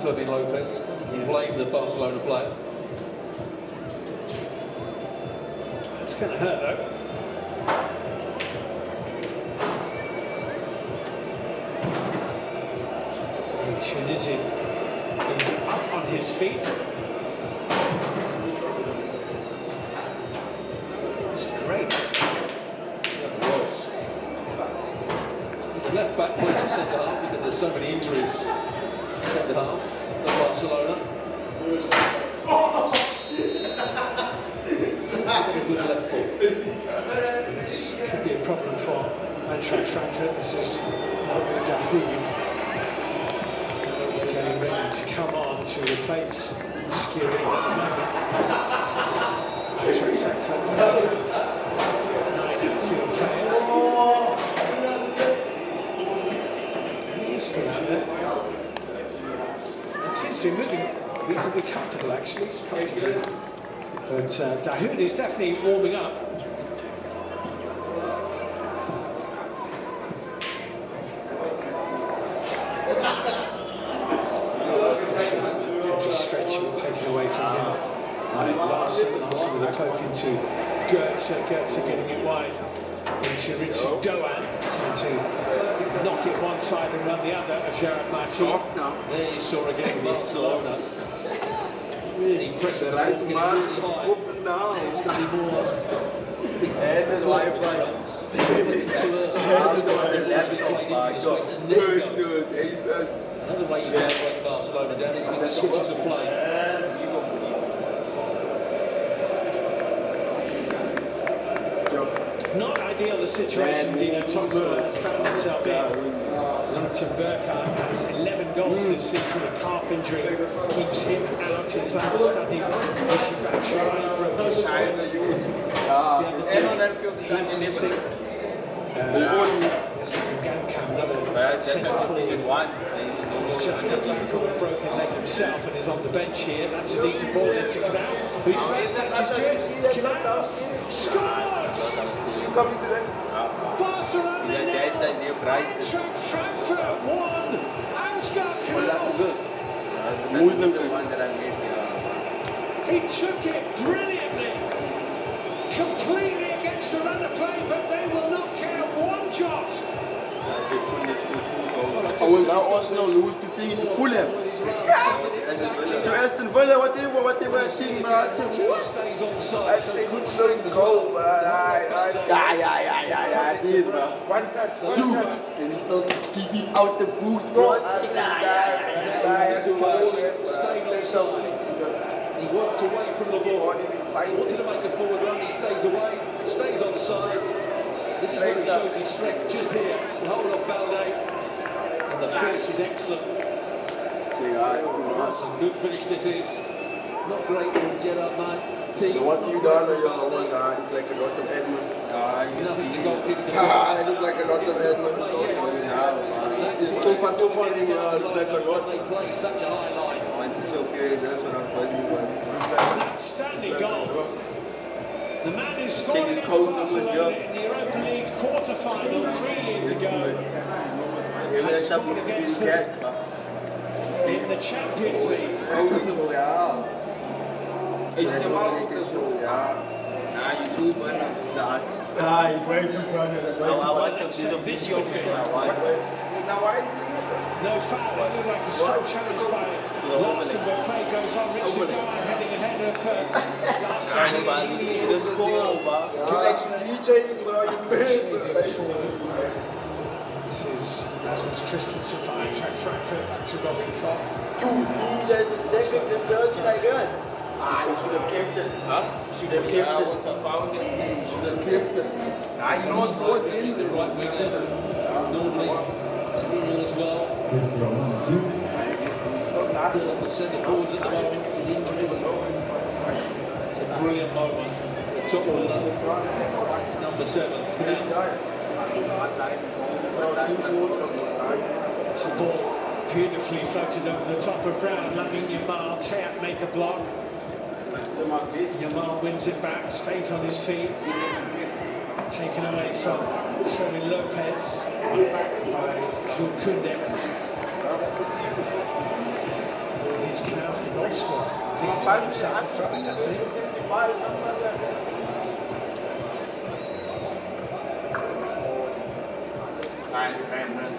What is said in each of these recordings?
Fermin Lopez. He blamed the Barcelona player. It's going to hurt though. Tunisia is up on his feet. It's great. Yeah, it was. The left back played in centre half because there's so many injuries centre half at Barcelona. Good left foot. This could be a problem for Eintracht Frankfurt. This is not with Dahoud getting ready to come on to replace Skiri. Eintracht Frankfurt 9 outfield players. It seems to be moving reasonably comfortable actually. But Dahoud is definitely warming up. Just stretching, taken away from him. Larson with a poke into Goetze. Goetze getting it wide into Ritsu Doan. Trying to knock it one side and run the other of Gerard Martin. Soft now. There you saw again Barcelona. Really pressing the right ball, man, really high. open now. It's going to be more. And the live right. Another way you can break Barcelona down is with switches of play. Not ideal the situation Dino Togura has found himself in. Linton Burkhardt has 11 goals this season. A calf injury keeps him out. His understudy, Rishi Batshuayi, from his side. He's missing. Gankam, another centre forward. He's just got back on a broken leg himself and is on the bench here. That's a decent ball that took it out. Whose first touch is good? Kimmel scores! Barcelona nil. Eintracht Frankfurt 1. Ansgar He took it brilliantly. Completely against the run of play, but they will not count one shot. I was out Arsenal lose the thing to Fulham. To Aston Villa, whatever thing, but I said, what? I said, good looks goal, but yeah, this, bro. One touch, and he still keeping out the boot, bro. He walked away from the ball. Wanted to make a forward run, he stays away, stays on the side. This is where he shows his strength, just here, to hold off Balde. And the finish is excellent. Some good finish this is. Not great from Gerard Martin. What you done on your own, I look like a lot of Edmund. Nothing to go pick the I look like a lot of Edmund. It's too far, look like a lot. They play such a high line. Outstanding goal. The man who scored against Barcelona in the Europa League quarter-final 3 years ago. And scored against them in the Champions League. He's way too funny. I watched this video game. Now why you do No foul. It looked like a strong challenge by Larson, but play goes on. Ritsu Doan heading ahead of This is Rasmus Christensen for Eintracht Frankfurt, back to Robin Koch. Dude, DJ is checking this jersey like us. You should have kept it. Huh? You should have kept it. You should have kept it. I know it's more than he's a right winger. Normally, Spiro as well. The centre forwards at the moment with injuries. It's a brilliant moment. The top order, number 7. It's a ball beautifully floated over the top of Brown. Lamine Yamal, Teat make a block. Yamal wins it back, stays on his feet. Taken away from Fermin Lopez by Kunde.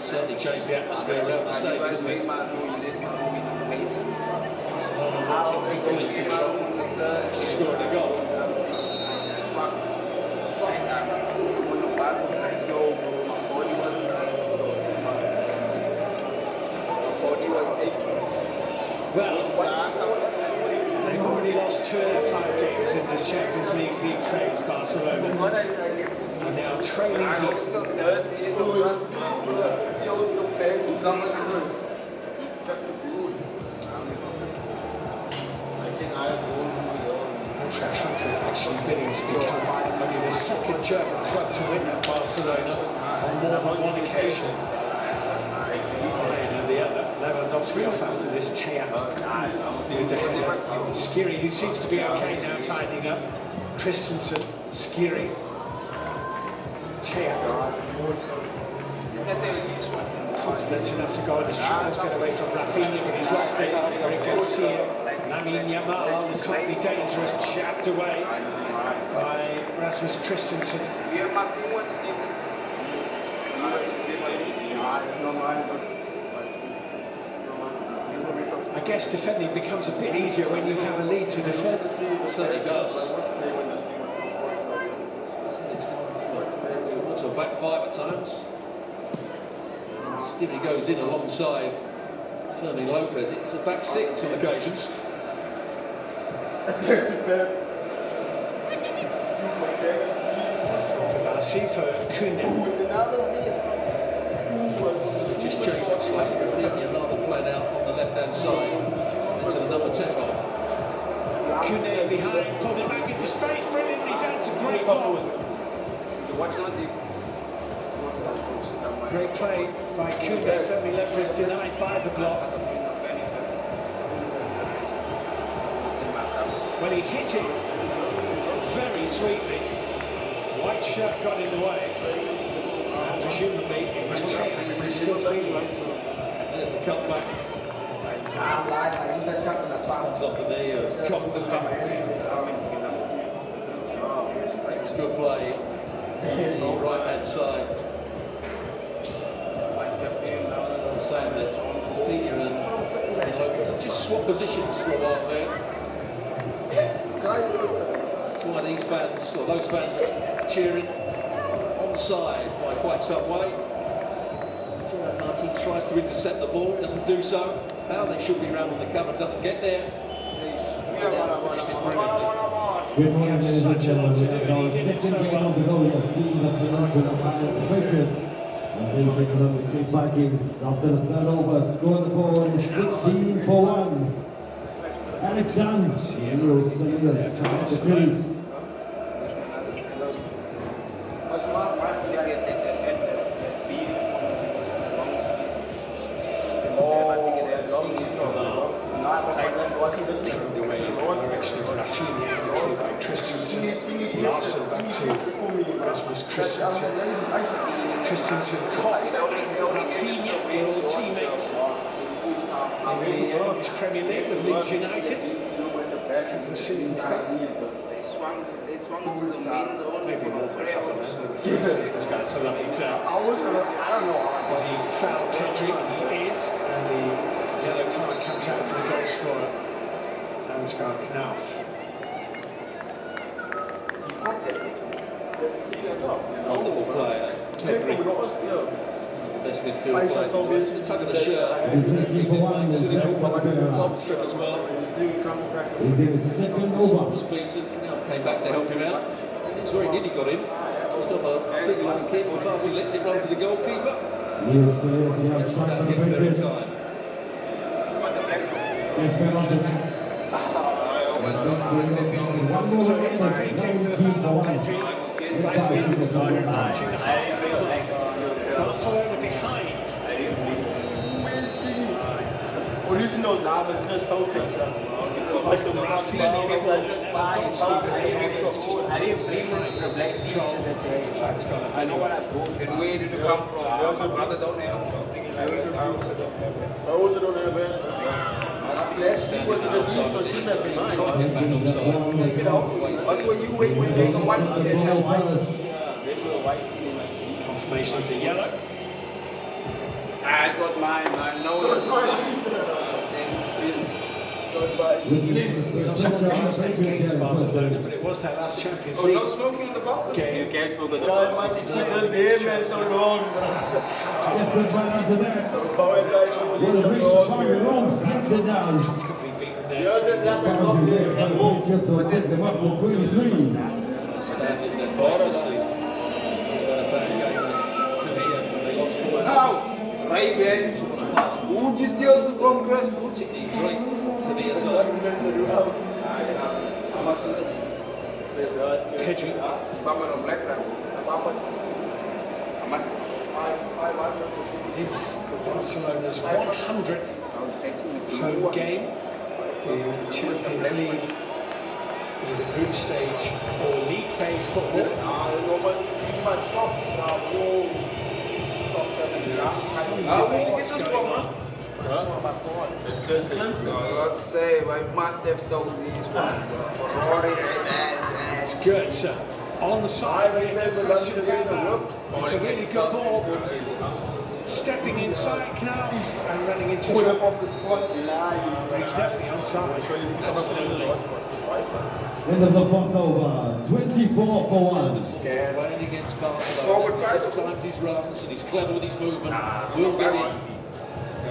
Certainly changed the atmosphere around the stadium, hasn't it? She scored a goal. Well, they've already lost 2 of their 5 games in this Champions League phase, Barcelona. And now trailing the actually bidding to become only the 2nd German club to win at Barcelona on more than one occasion. And the other, Lewandowski off after this Teat with the header. Skiri, who seems to be okay now, tidying up. Christensen, Skiri, Teat. Confident enough to go on his tries, get away from Rafinha, but he's lost it. Eric Garcia, Lamine Yamal, the slightly dangerous, jabbed away by Rasmus Christensen. I guess defending becomes a bit easier when you have a lead to defend. It certainly does. So back 5 at times. Skiri goes in alongside Fermin Lopez. It's a back 6 on occasions. For Kunin. Just changed it slightly. Another played out on the left-hand side into the number 10 goal. Kunin behind, pulled it back into space, brilliantly done. It's a great ball. Great play by Kunin. Fermin Lopez denied by the block. Well, he hit it very sweetly. White shirt got in the way, and presumably it was taken and he's still feeling it. There's the cutback. Comes off the knee of Cockman. It was good play on the right hand side. I'm saying that Rafinha and Lopez have just swapped positions for a while there. That's why these fans, or those fans, were cheering onside by quite some way. Martin tries to intercept the ball, doesn't do so. Now they should be round on the cover, doesn't get there. Good morning, ladies and gentlemen. Our second game of the goal of the Pinelands with the Patriots. As they take on the Vikings after the third over, scored the ball 16-1. And it's done. Emerald Salinas tries to crease. Larson back to Rasmus Christensen. Christensen caught Rafinha, the old teammates in the English Premier League with Leeds United. They swung to the main zone. Maybe more for a couple of minutes. He's got to let it down. I don't know. As he fouled Kendrick, he is, and the yellow card comes out for the goal scorer, Ansgar Knauf. Wonderful player. Kendrick. Best midfield player. Tug of the shirt. Strip as well. Was beaten. Came back to help him out. It's where he nearly got in. Just off a big long kick. He lets it run to the goalkeeper. Just about gets there in time. So here's the free kick to the Pedri. Barcelona behind. Using those knobs because folks I didn't bring them to the black control that day. I know what I bought. And where did it come from? My brother don't have. I also don't have. I also don't have. was the beast, so you never mind. Get What were you waiting when you white team? They were white team. Confirmation of the yellow. Ah, it's not mine, man. No, it's not mine. Please. Against Barcelona, but it was their last Champions League. No smoking on the balcony? Game. You can't smoke on the balcony. Man, this game, man, so long, bro. good right after that. So long, Sit down. Comfortably beaten there. Yours is not the top there. Patriots will take them up to 23. How? Right, man. Who just steals this from Chris? Pedri. It's Barcelona's 100th home game in Champions League, either group stage or league phase football. Let's say, I must have stolen these ones. Ferrari, It's good, sir. On the side, it's a really good ball. Stepping inside now and running into put up on the spot. He's definitely onside. End of the fourth over, 24 for 1. Playing against Barcelona. Forward five. First times he's runs and he's clever with his movement. Will get in. I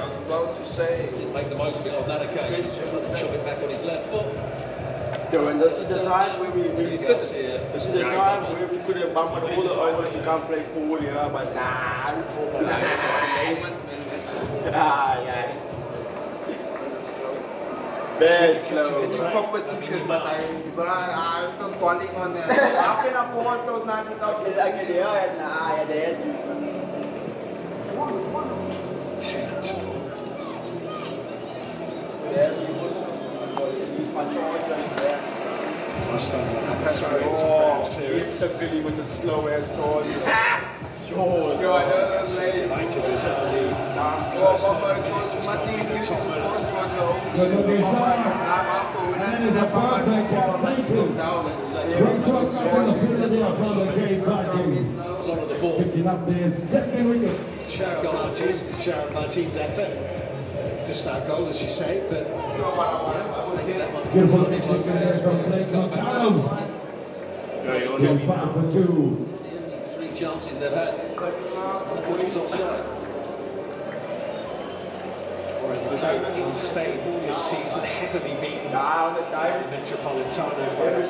was about to say. Didn't make the most of it on that occasion. Shove it back on his left foot. And this is the time where we discussed it. This is the time where we could have bumped all the hours to come play pool, yeah, but nah. Yeah. Bad slow. You pop a ticket, but I was still calling on them. How can I pause those nights without this? I can hear it. Nah, I did. Oh, it's a Billy with the slow ass jaws. Jaws. Yo, I don't know. Delighted with how the And then is a perfect Great shot from the Philadelphia from the Case Vikings. A lot of the ball. Picking up their second wicket. Sharon Martin's effort. Just our goal, as you say, but Beautiful picture there from Blake McCallum. 5 for 2. 3 chances they've had. He's offside. in Spain this season, heavily beaten Metropolitano by the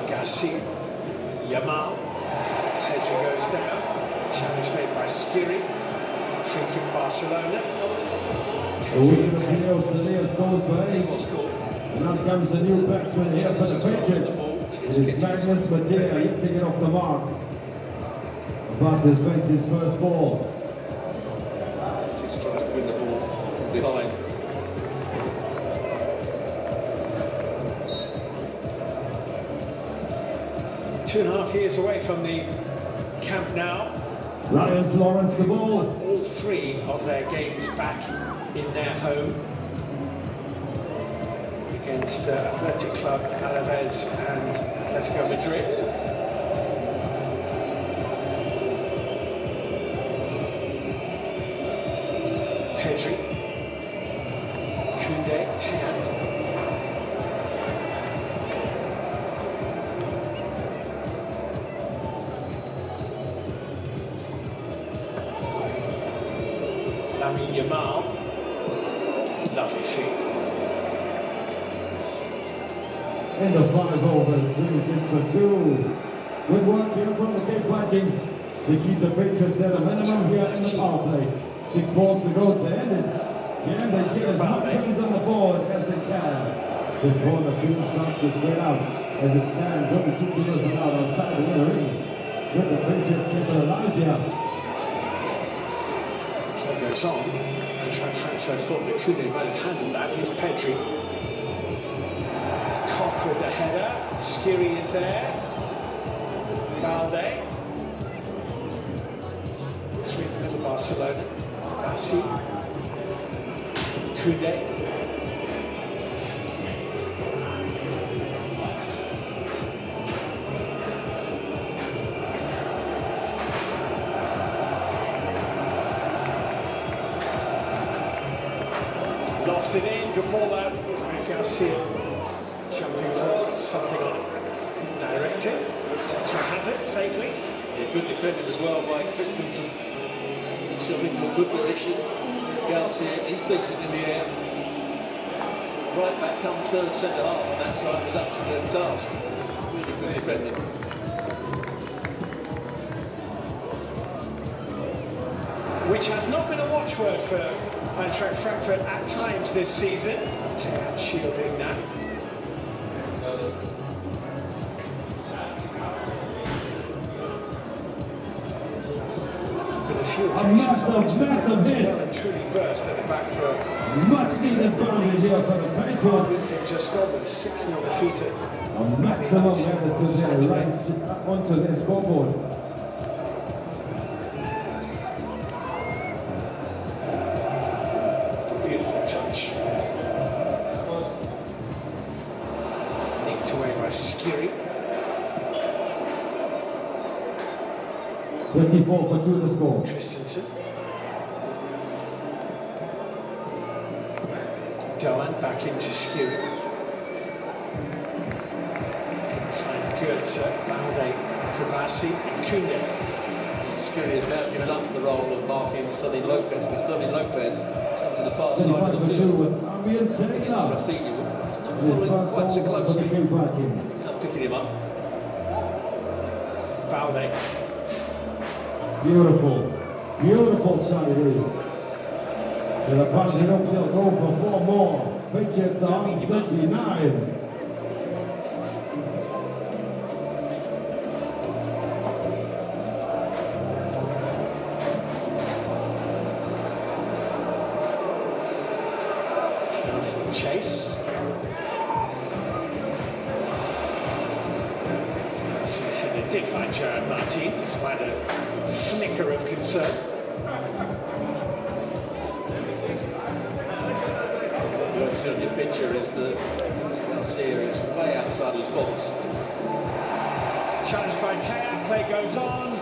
Gassi, Yamal, Pedri goes down, challenge made by Skiri, free kick Barcelona. The winning of Pinelands goes for 8. And now comes the new batsman here for the Patriots. It is Magnus Mattea yet to get off the mark. Bartes makes his first ball. He's trying to win the ball behind. Two and a half years away from the Camp Nou. Ryan Florence the ball. All 3 of their games back in their home against Athletic Club Alaves and Atletico Madrid. Pedri, Koundé, Tiant. Lamine Yamal, lovely feet. In the 5 overs, 36 for 2. Good work here from the Cape Vikings to keep the Patriots at a minimum here in the power play. 6 balls to go to end it. And they get as much runs on the board as they can before the field starts to spread out. As it stands, only 2 kilos are out outside the inner ring. With the Patriots capitalize here. So goes on. And Franco thought that Koundé might have handled that. Here's Pedri. Cock with the header. Skiri is there. Valde. Barcelona. Bassi. Koundé. Lofted in, good ball out. Garcia jumping forward, something on it. Directed. Central has it safely. Yeah, good defending as well by Christensen. Himself into a good position. Garcia is decent in the air. Right back come third centre half on that side was up to the task. Really good defending. Which has not been a watchword for Eintracht Frankfurt at times this season. Shielding that. A massive hit. Well and truly burst at the back for Much needed boundary here for the Patriots. they've just gone with 6-0 defeated. A maximum effort to their right onto their scoreboard. Beautiful touch. Nicked away by Skiri. 24 for 2 the score. Christensen. Doan back into Skiri. Find Goetze, Balde, Kavasi and Koundé. Skiri has now given up the role of marking Fermin Lopez because Fermin Lopez has come to the far side 25 of the for 2 field. with Albion taking up. Rafinha it's not This following quite so first ball for the closely. Vikings. Now picking him up. Balde. Beautiful shot it is. The Patriots will go for 4 more. Patriots are on 39. Chase. This header did find Jared Martin, despite a flicker of concern. What you see on your picture is that Garcia is way outside his box. Challenged by Taya, play goes on.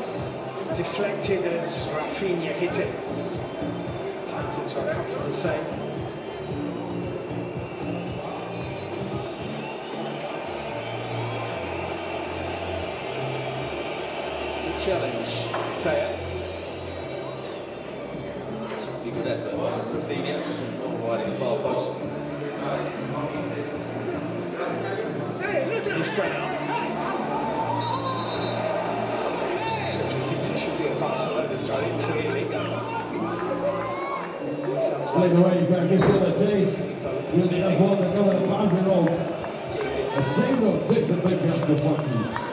Deflected as Rafinha hit it. Turns into a comfortable save. Challenge, Taya. Something good effort by Rafinha, all right in the far post. He's Brenner. It should be a Barcelona throw, clearly. Straight away, he's going to give it a chase. He'll be as well to cover the boundary ropes. A single takes the Patriots to 40.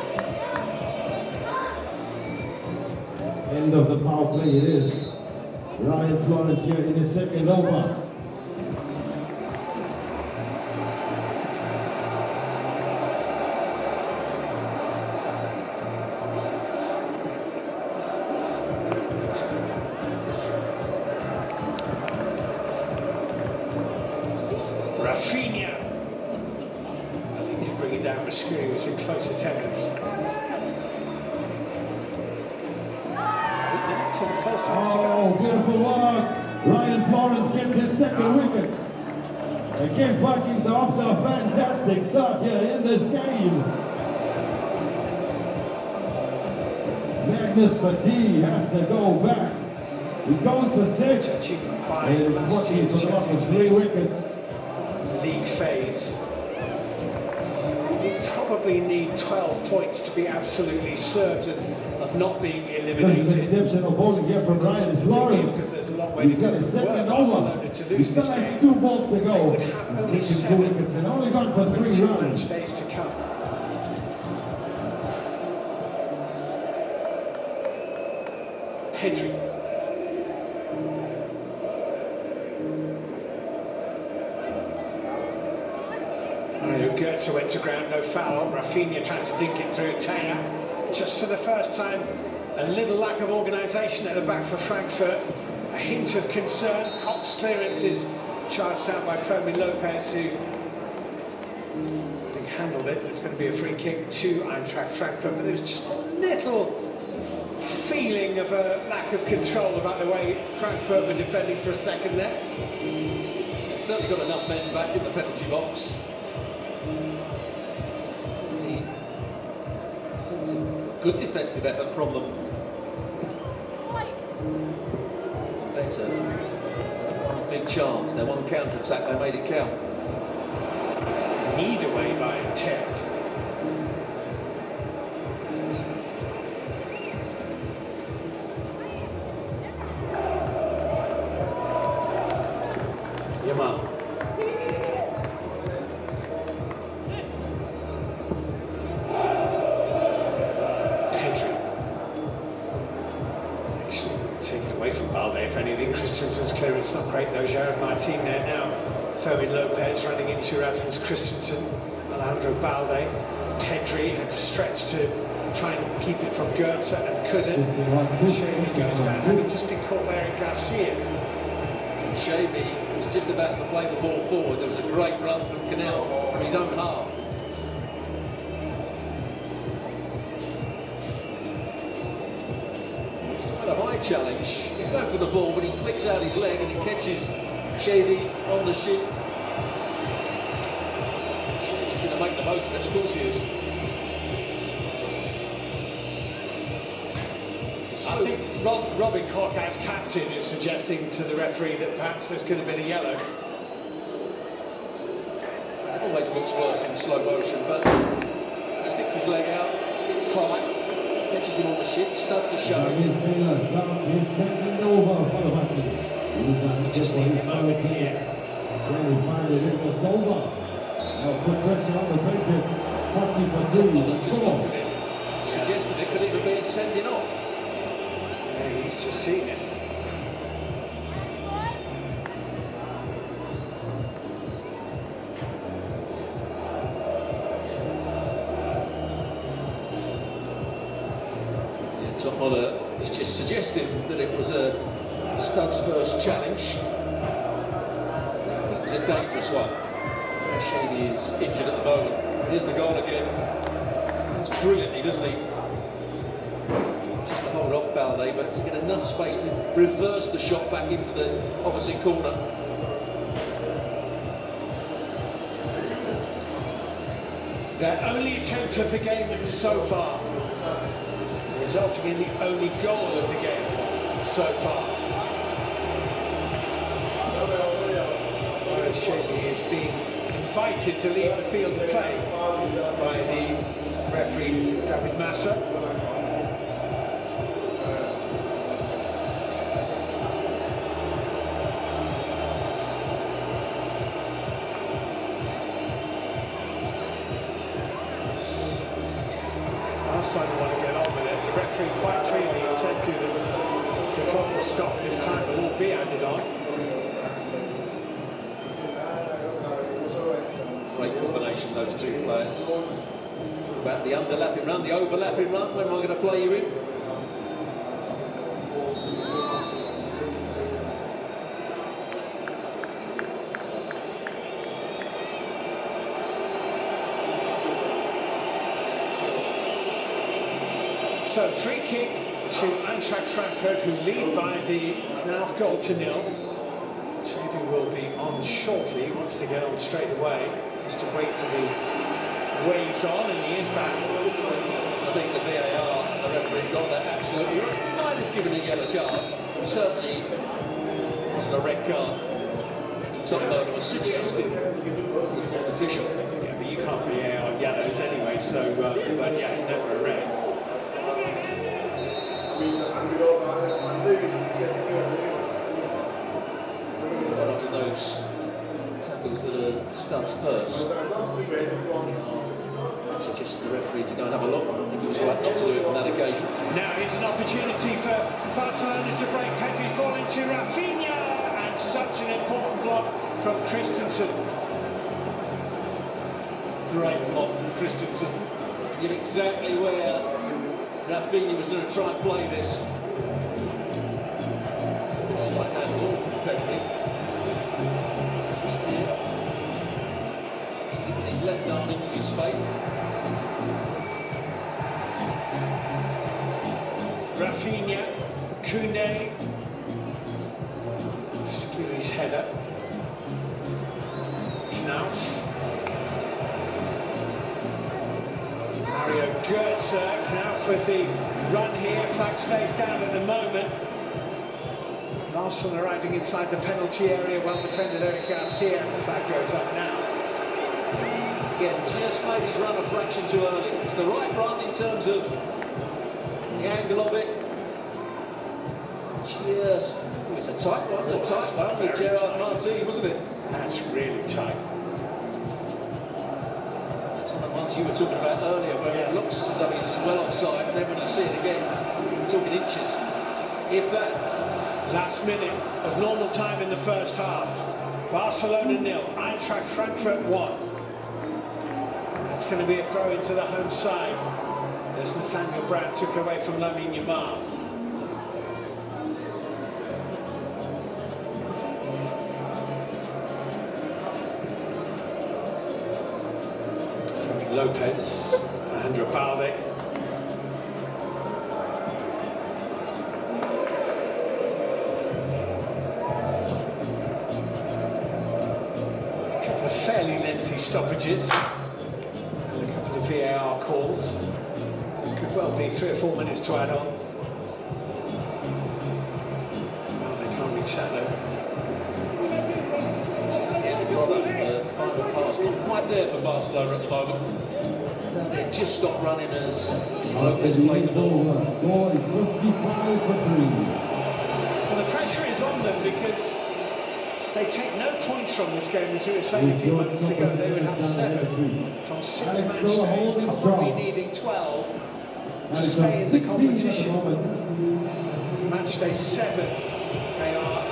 End of the power play it is. Ryan Florence here in his second over. Rafinha. I think he's bringing down Mascuri with some close attendance. Oh, beautiful work. Ryan Florence gets his second wicket. Again, Vikings are off to a fantastic start here in this game. Magnus Fati has to go back. He goes for 6. And is watching for the loss of 3 wickets. League phase. You probably need 12 points to be absolutely certain of not being There's an eliminated. exceptional bowling here from Ryan Florence. Because there's a long way to He's go. got his second Were over. Barcelona to He lose still this has game, 2 balls to go. would have only He's taking 2 7 wickets and only gone for 3 2 runs. match days to come. Pedri. Goetze went to ground, no foul. Rafinha trying to dink it through. Taya just for the first time, a little lack of organisation at the back for Frankfurt. A hint of concern. Cox clearance is charged down by Fermin Lopez, who I think handled it. It's going to be a free kick to Eintracht Frankfurt, but there's just a little feeling of a lack of control about the way Frankfurt were defending for a second there. They've certainly got enough men back in the penalty box. It's a good defensive effort from them. Better. One big chance, their one counter-attack, they made it count. Kneed away by Ted. Yamal. If anything, Christensen's clearance not great though. Jared Martin there now. Fermin Lopez running into Rasmus Christensen. Alejandro Balde. Pedri had to stretch to try and keep it from Goetze and couldn't. Shavy goes down, having just been caught there in Garcia. Shavy was just about to play the ball forward. There was a great run from Canal from his own half. It's quite a high challenge. He's going for the ball, but he flicks out his leg and he catches Shavy on the shin. Shavy's going to make the most of it, of course he is. I think Robin Koch, as captain, is suggesting to the referee that perhaps there's going to be a yellow. It always looks worse in slow motion, but he sticks his leg out, it's high. Catches him on the shin, studs a show. Just needs a moment here. It's over. Now put pressure on the Patriots. 40 for 3. Just looked at it. Suggested it could even be a sending off. Yeah, he's just seen it. Holler is just suggesting that it was a stud's first challenge. It was a dangerous one. Shavy is injured at the moment. Here's the goal again. It's brilliantly, doesn't he? Just to hold off Balde, but to get enough space to reverse the shot back into the opposite corner. Their only attempt of the game so far, resulting in the only goal of the game so far. Whereas Shavy is being invited to leave the field of play by the referee David Massa. Last time they want to get on with it, the referee quite clearly said to them to clock will stop this time, but will be handed on. Great combination, those two players. Talk about the underlapping run, the overlapping run. When am I going to play you in? So, free kick to Eintracht Frankfurt, who lead by the Knauf goal to 0. Shavy will be on shortly, he wants to get on straight away. Has to wait to be waved on, and he is back. I think the VAR, the referee, got that absolutely right. He might have given a yellow card. Certainly wasn't a red card. Tottenham was suggesting official. Yeah, but you can't VAR yellows anyway, so, but yeah, never a red. Often those tackles that are studs first. I suggest the referee to go and have a look. I think he was right not to do it on that occasion. Now here's an opportunity for Barcelona to break Pedri's ball into Rafinha, and such an important block from Christensen. Great block from Christensen. Knew exactly where Rafinha was going to try and play this. It's like that ball, technically. Just here. Just getting his left arm into his face. Rafinha, Koundé, Skiri's header. Knauf. Mario Götze, Knauf with the run here, flag stays down at the moment. Larson arriving inside the penalty area, well defended Eric Garcia, and the flag goes up now. Again, just made his run a fraction too early. It's the right run in terms of the angle of it. Just, it was a tight one with Gerard Martin, wasn't it? That's really tight. That's one of the ones you were talking about earlier, where it looks as though he's well offside, and then when you see it again, we're talking inches. If that. Last minute of normal time in the first half. Barcelona 0, Eintracht Frankfurt 1. That's going to be a throw into the home side. As Nathaniel Brown took away from Lamine Yamal. Lopez, Alejandro Balde. A couple of fairly lengthy stoppages and a couple of VAR calls. Could well be 3 or 4 minutes to add on. Well, they can't reach that though. Final pass, not quite there for Barcelona at the moment. They just stopped running as Lopez played the ball. Score is 55-3. Well, the pressure is on them because they take no points from this game. As we were saying a few months ago, they would have 7 from 6 match days. They'll probably needing 12 to stay in the competition. Match day 7, they are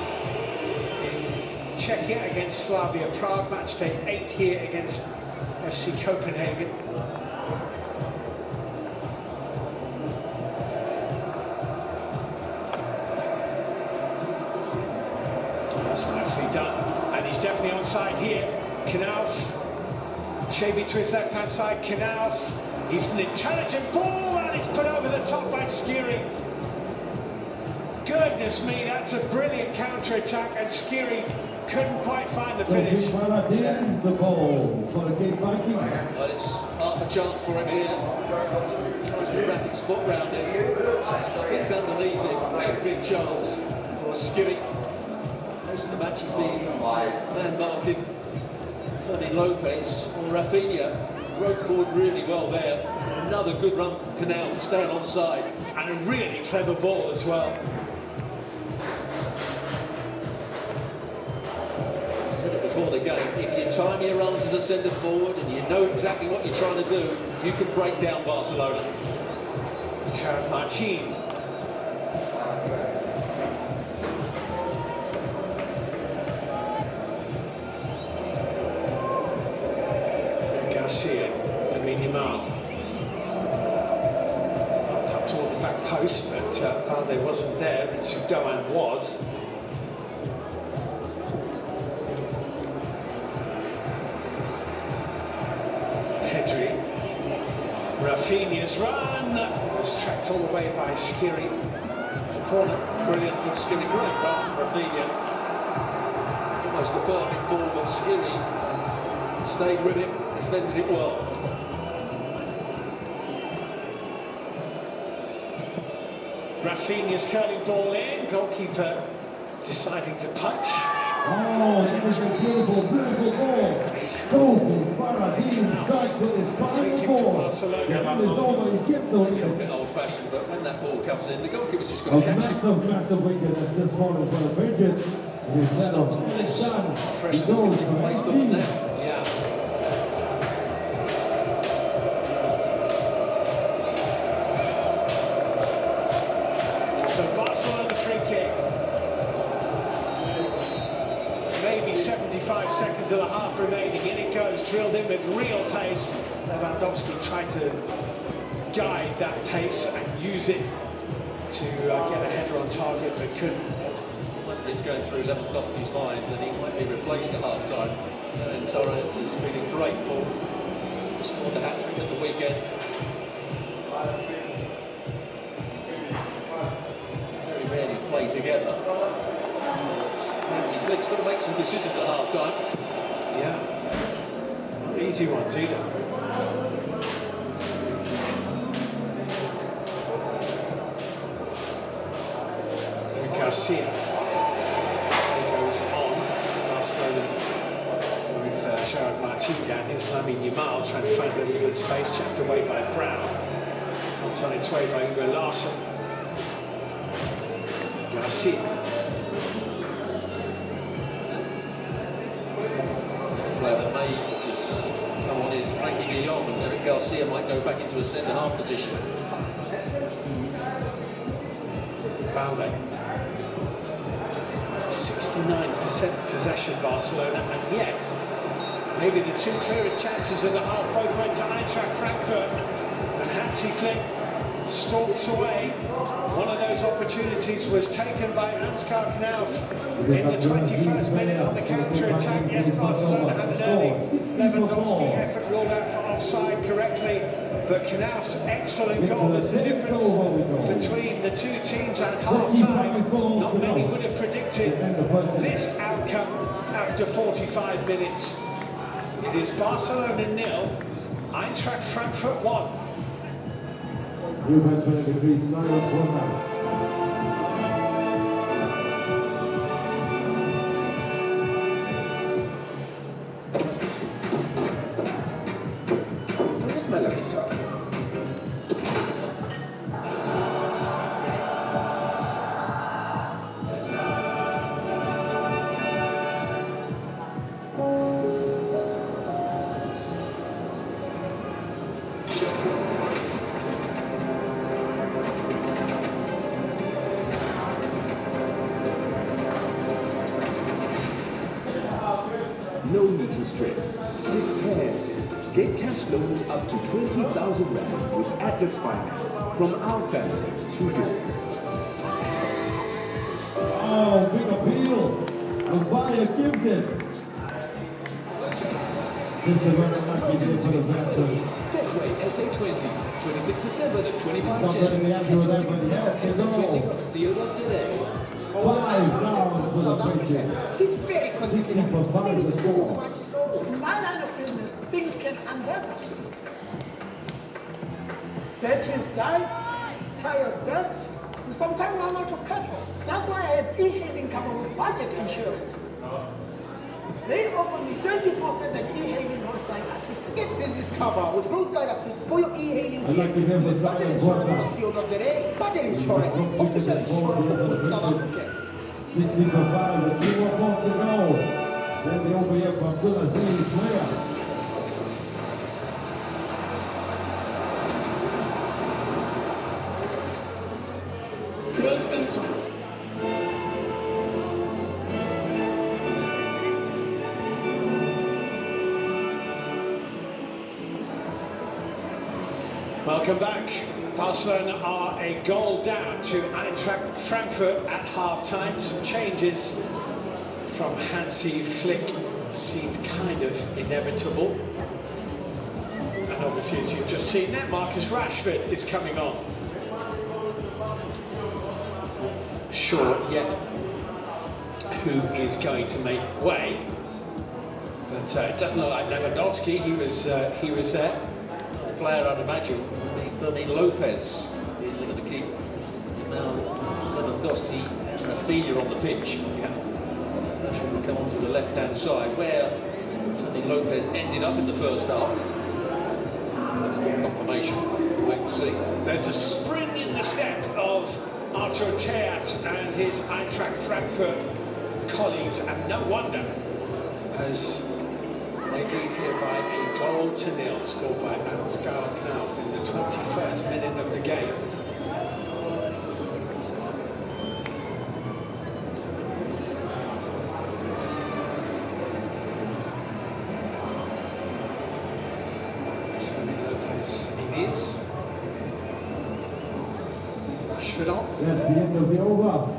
Czechia against Slavia Prague, match day 8 here against FC Copenhagen. That's nicely done, and he's definitely onside here. Knauf, Shaby to his left hand side, Knauf, he's an intelligent ball and it's put over the top by Skiri. Goodness me, that's a brilliant counter-attack, and Skiri couldn't quite find the finish. The ball for the Vikings. But it's half a chance for him here. Tries to wrap his foot round it. Sticks underneath it. A big chance for Skiri. Most of the match has been man marking Fermin Lopez or Rafinha. Broke forward really well there. Another good run from Canal, staying onside. And a really clever ball as well. Before the game, if you time your runs as a centre forward and you know exactly what you're trying to do, you can break down Barcelona. Gerard Martin. Garcia, Lamine Yamal. Up toward the back post, but Balde wasn't there, and Sudoan was. Rafinha's run was tracked all the way by Skiri. It's a corner. Brilliant from Skiri. Great run from Rafinha. Almost a perfect ball, but Skiri stayed with him, defended it well. Rafinha's curling ball in. Goalkeeper deciding to punch. Oh, that was a beautiful, beautiful ball. Trophy, Paradine strikes with his final ball. The game is over, he gets on It's a bit it. old-fashioned, but when that ball comes in, the goalkeeper's just got A to catch it. massive, massive wicket has just fallen for the Patriots. It is Lennon. It's done. He goes for Placed on 18. now. Yeah. So Barcelona free kick. Maybe 75 seconds of the half remaining. In it goes, drilled in with real pace. Lewandowski tried to guide that pace and use it to get a header on target, but couldn't. It's going through Lewandowski's mind that he might be replaced at half-time. And Torres is feeling grateful. Scored the hat-trick at the weekend. Very rarely play together. Nancy Flick's got to make some decisions at half-time. Yeah, not easy ones either. Garcia goes on. Barcelona with Gerard Martin down. Here's Lamine Yamal trying to find a little bit of space, jacked away by Brown. Knocked on its way by Uwe Larsson. Garcia. Player that may just come on is Frankie de Jong, and Eric Garcia might go back into a centre-half position. Balde. 69% possession Barcelona, and yet maybe the two clearest chances of the half both went to Eintracht Frankfurt, and Hansi Flick stalks away. One of those opportunities was taken by Ansgar Knauf in the 21st minute on the counter-attack. Yes, Barcelona had an early Lewandowski effort ruled out for offside correctly, but Knauf's excellent goal is the difference between the two teams at half-time. Not many would have predicted this outcome after 45 minutes. It is Barcelona 0, Eintracht Frankfurt 1. Where's my lucky sock? No need to stress. Sit paired. Get cash loans up to 20,000 Rand with Atlas Finance. From our family to yours. Oh, big appeal. The buyer gives it. This is what I'm lucky to for the Raptors. Betway SA20, 26 December to 25 Not letting the actual January. level now. SA20.co.za. 5 down for the Patriots. He's very 16 consistent. for 5 to score. In my line of business, things can unravel. Batteries die, tires burst, and sometimes run out of petrol. That's why I have e-hailing cover with budget insurance. They offer me 24/7 e-hailing roadside assistance. Get business cover with roadside assistance for your e-hailing I'd like to hear vehicle. the Budget silent insurance.co.za. Budget insurance, official insurance for good South Africans. 16 for 5 with 2 more balls to go. Then the overhead from Pinelands player. Welcome back. Barcelona are a goal down to Eintracht Frankfurt at half-time. Some changes from Hansi Flick seemed kind of inevitable. And obviously, as you've just seen there, Marcus Rashford is coming on. Sure yet who is going to make way. But it doesn't look like Lewandowski. He was there. The player, I'd imagine, will be Lopez. Is going to keep Lewandowski and Rafinha on the pitch. Yeah. Rashford will come onto the left-hand side, where Lopez ended up in the first half. That's good confirmation. Wait and see. There's a spring in the step of Artur Teat and his Eintracht Frankfurt colleagues, and no wonder, as they lead here by a 1-0, scored by Ansgar Knauf in the 21st minute of the game. Lopez it is. Rashford on. That's the end of the over.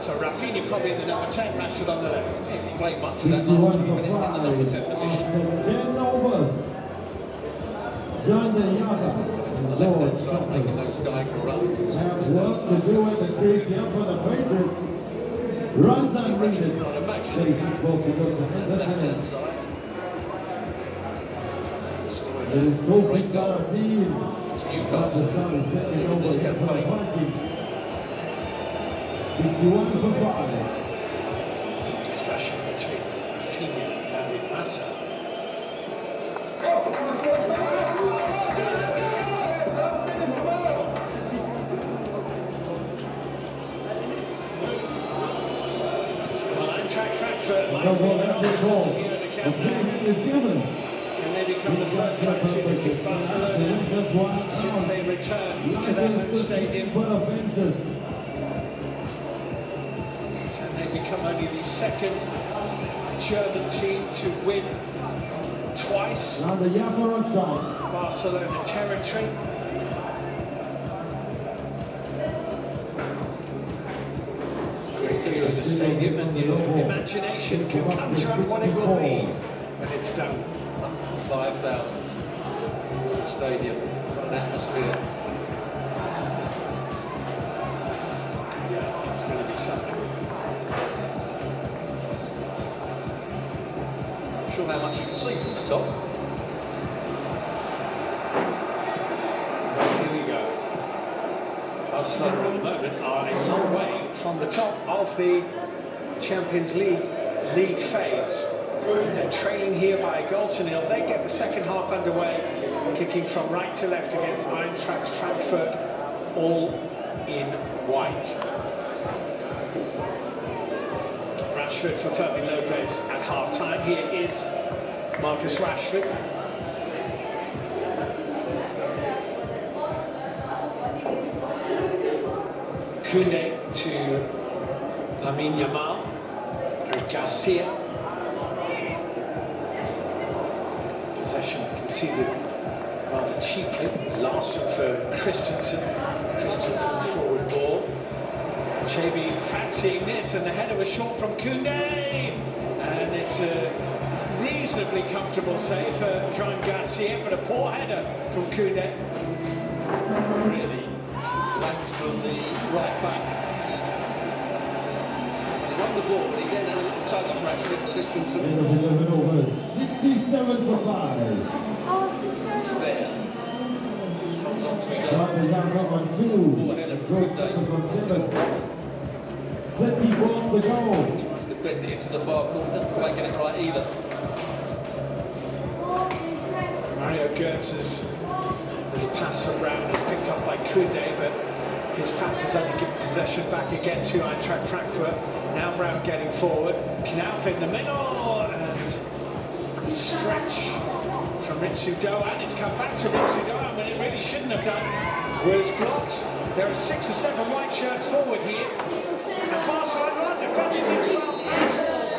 So Rafinha probably in the number 10, Rashford on the left. He's played much of that last 2 minutes in the number 10 position. 10 overs. John the Yaga. Left-hand side, making those diagonal runs. Have work to do with the crease here for the Patriots. Runs unneeded. I'd imagine Stays supposed to go to left-hand Henderson. side. It is Tofik Garadin. Newcastle Second over this here for the campaign. Vikings. 61 for 5. Discussion between Rafinha and Massa. Well, Eintracht Frankfurt might Number be 11 ball. here in the The campaign. finish is given. Can they become the first side to defeat Barcelona since they returned to their home stadium? And they become only the second German team to win twice Now the Yama on strike. Barcelona territory. Great view of the stadium, and your imagination can conjure up what it will be when it's done. 5,000 stadium, an atmosphere. Yeah, it's going to be something. Not sure how much you can see from the top. Here we go. Barcelona at the moment are a long way from the top of the Champions League phase. They're trailing here by a goal to nil. They get the second half underway, kicking from right to left against Eintracht Frankfurt, all in white. Rashford for Fermin Lopez at half-time. Here is Marcus Rashford. Koundé to Lamine Yamal. Garcia. Possession conceded rather cheaply. Larson for Christensen. Christensen's forward ball. Chabi fancying this, and the header was short from Koundé. And it's a reasonably comfortable save for Jean Garcia, but a poor header from Koundé. Really lands from the right back. When he won the ball, he then had a little tug on Rashford. Christensen End of 11 overs. 67 for 5. there. Comes on to his John the own. Yaga on 2. Good focus on 7. Plenty balls to go. Tries to bend it into the far corner, doesn't quite get it right either. Mario Götze's little pass for Brown is picked up by Koundé, but his pass has only given possession back again to Eintracht Frankfurt. Now Brown getting forward, Knauf in the middle, and a stretch from Ritsu-Doan. It's come back to Ritsu-Doan, but it really shouldn't have done. Was blocked. There are 6 or 7 white shirts forward here, and Barcelona are defending as well.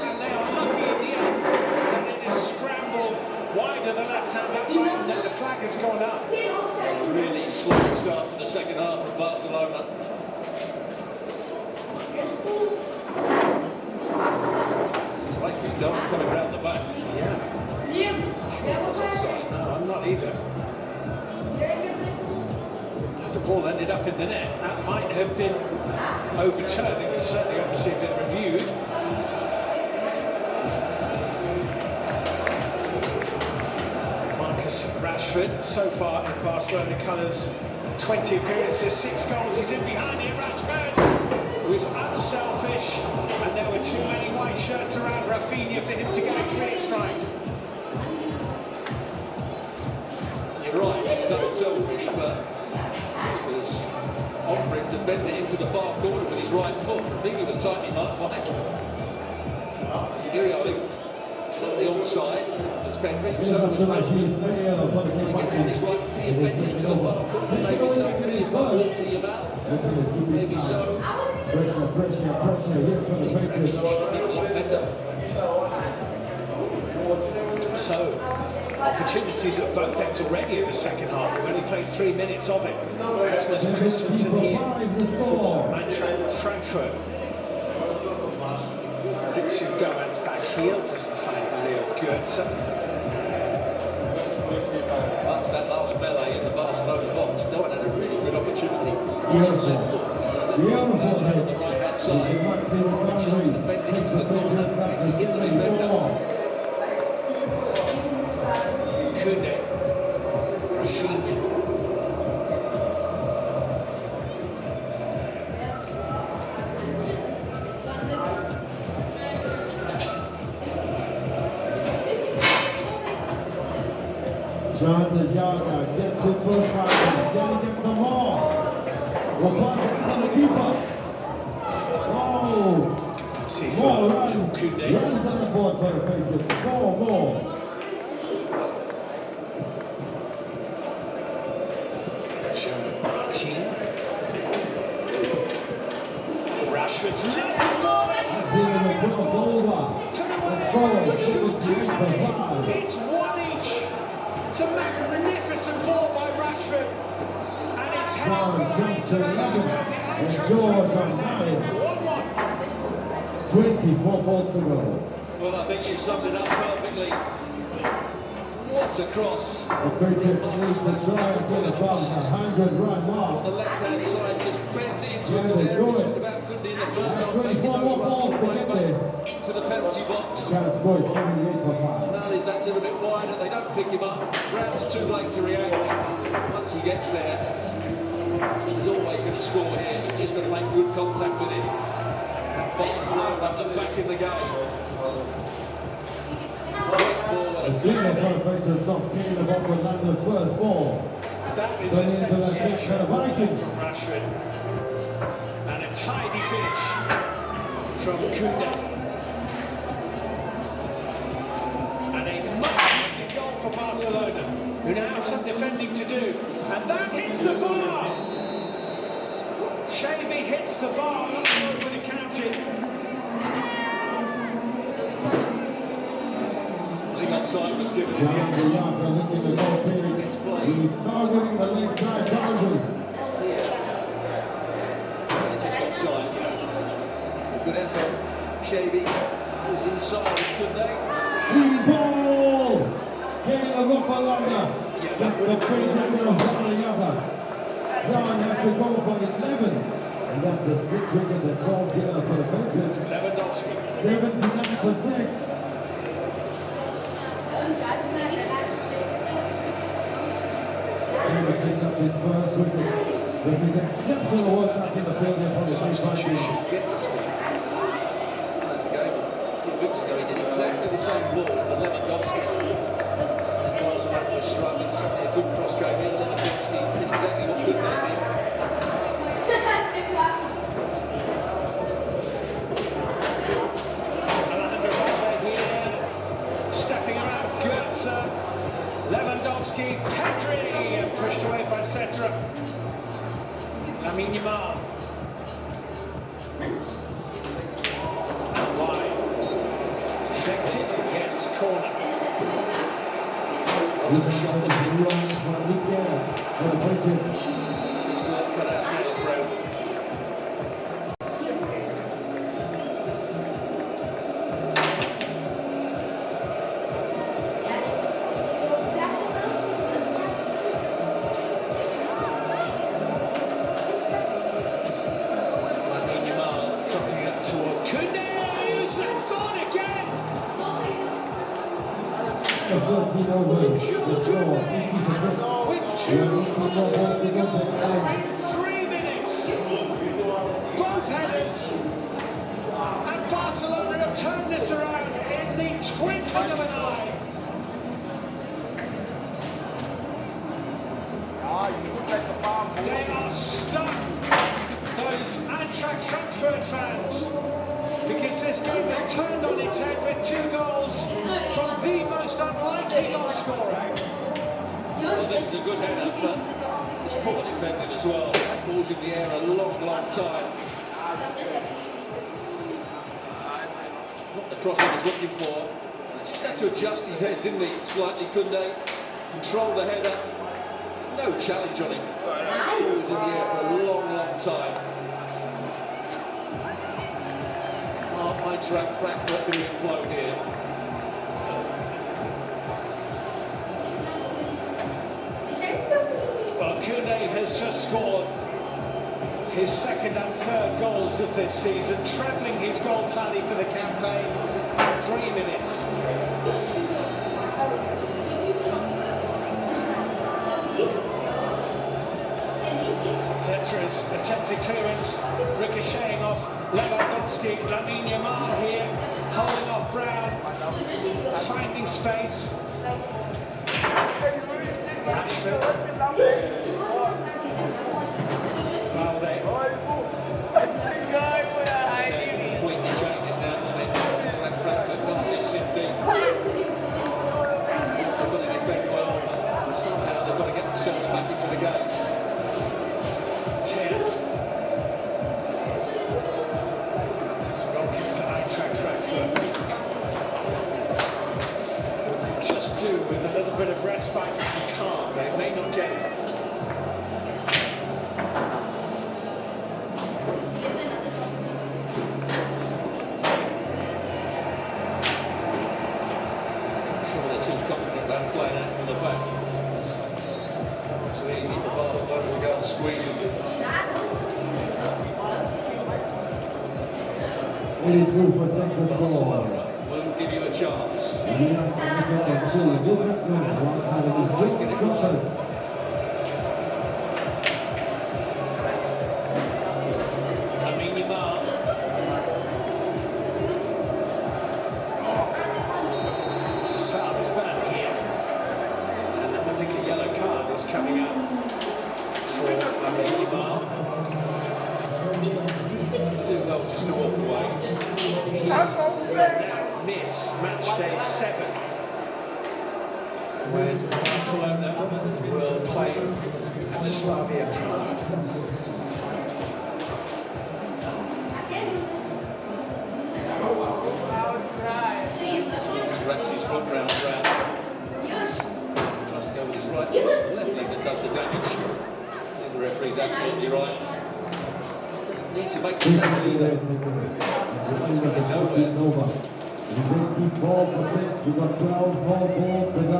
And they are lucky in the end that it is scrambled wide of the left-hand upright, and then the flag has gone up. Really slow start to the second half of Barcelona. It's like we've done coming round the back. Yeah. Offside. No, I'm not either. The ball ended up in the net. That might have been overturned. It was certainly obviously been reviewed. Marcus Rashford, so far in Barcelona colours, 20 appearances, 6 goals. He's in behind here. Rashford was unselfish, and there were too many white shirts around Rafinha for him to get a clear strike. You're right, he's unselfish, but he was offering to bend it into the far corner with his right foot. I think he was tightly marked by Sirioli. Slightly onside, as Benrick, so was Rashford. He gets on his right foot and bends it into the far corner. Maybe so, maybe he's got it to your mouth. Maybe so. Pressure here for the Patriots. A lot better. So, opportunities at both ends already in the second half. We've only played 3 minutes of it. That's Christensen here for Eintracht Frankfurt. Dixon Gowan's back heel, doesn't find Leo Goetze. After that last melee in the Barcelona box, no one had a really good opportunity. The right hand side. Defending into the corner, in the defender. Kunde, Rafinha. John the Jogger gets his first pass, then he gets some more. We'll pass it to the keeper. Oh! More runs. Runs on the board for the Patriots. 4 more. Rashford's It's 1 each. It's a magnificent ball by Rashford. And it's headed to the and George on 9. 24 balls to go. Well, I think you summed it up perfectly. What a cross. The Patriots need to try and get above the 100-run mark. The left-hand side just bends into Yeah, the they area. do We it. talked about Kunde in the first half. 24 more balls to get there. Into the penalty box. Chance boys 78 for 5. Now he's that little bit wider. They don't pick him up. Brown's too late to react. Once he gets there, he's always going to score here. He's just got to make good contact with it. Barcelona are back in the game. The senior Patriots off kicking the ball with Lander's first ball. That is Going a into the kick for the Vikings. from Rashford. And a tidy finish from Kunde. And a much goal for Barcelona, who now have some defending to do. And that hits the bar! Shavy hits the bar, not sure when it counted. Offside was given to John the Jogger looking to go big. He's targeting the leg side boundary. Good effort. Shavy was inside, couldn't they? Lead ball! Caleb up along. That's the free taker of John the Jogger. John has to go for 11. And that's the 6 wicket that falls here for the Patriots. Lewandowski. 79 for 6. He picks up his first wicket. This is exceptional work back in the field here for the Vikings. Get the speed. A few weeks ago, he did exactly the same ball for Lewandowski. And Barcelona was struggling. Suddenly a good cross came in. Lewandowski did exactly what good they did. Stepping around Goetze. Lewandowski, Pedri, pushed away by Cetra. Lamine Yamal. And wide. Deflected, yes, corner. This is the run for Miguel for the Patriots. He's work cut out now, Brown. The 14 over the score, 50%. With 3 minutes. Both headers. And Barcelona have turned this around in the twinkling of an eye. They are stuck, those Eintracht Frankfurt fans, because this game has turned on its head with 2 goals from the most unlikely goal scorer. This is a good header, but it's poor defending as well. That ball's in the air a long, long time. Not the cross he was looking for. Just had to adjust his head, didn't he? Slightly, couldn't he? Control the header. There's no challenge on him. He was in the air for a long, long time. Eintracht Frankfurt being implode here. Well, Kune has just scored his second and third goals of this season, trebling his goal tally for the campaign in 3 minutes. Zetra's attempted clearance, ricocheting off Lewandowski. Lamine Yamal here, holding off Brown, finding space. With a little bit of respite and calm, they may not get it. Sure, they're too confident about playing out from the back. It's too easy for Barcelona to go and squeeze them. 82% of score. We'll give you a chance. Lamine Yamal. Just fouled his man here. And I think a yellow card is coming up for Lamine Yamal. Do well just to walk away. Miss match day 7 when Barcelona will play at Slavia Prague. Wraps his foot round. Tries to go with his right foot. Left leg that does the damage. I think the referee's absolutely right. Doesn't need to make the tackle either. Nowhere. 54%, we've got 12 more balls to go.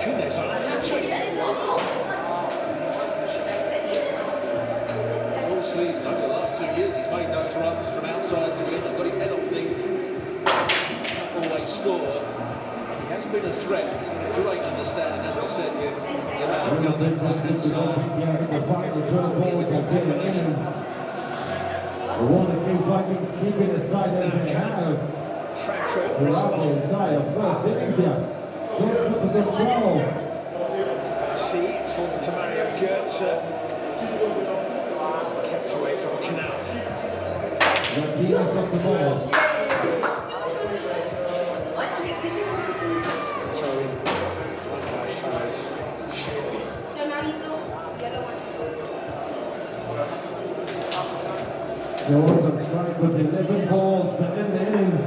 Kune's on a hat-trick. All season, over the last 2 years, he's made those runs from outside to in and got his head on things. Always score. He has been a threat. He's got a great understanding, as I said, with the amount of gun that left inside. The Vikings keeping it tight as they have. Frankfurt Throughout the entire first innings here. Good for the control. See, it's fallen to Mario Götze. Kept away from Canal. Martinez off the ball. Jordan strike with 11 balls to end the innings.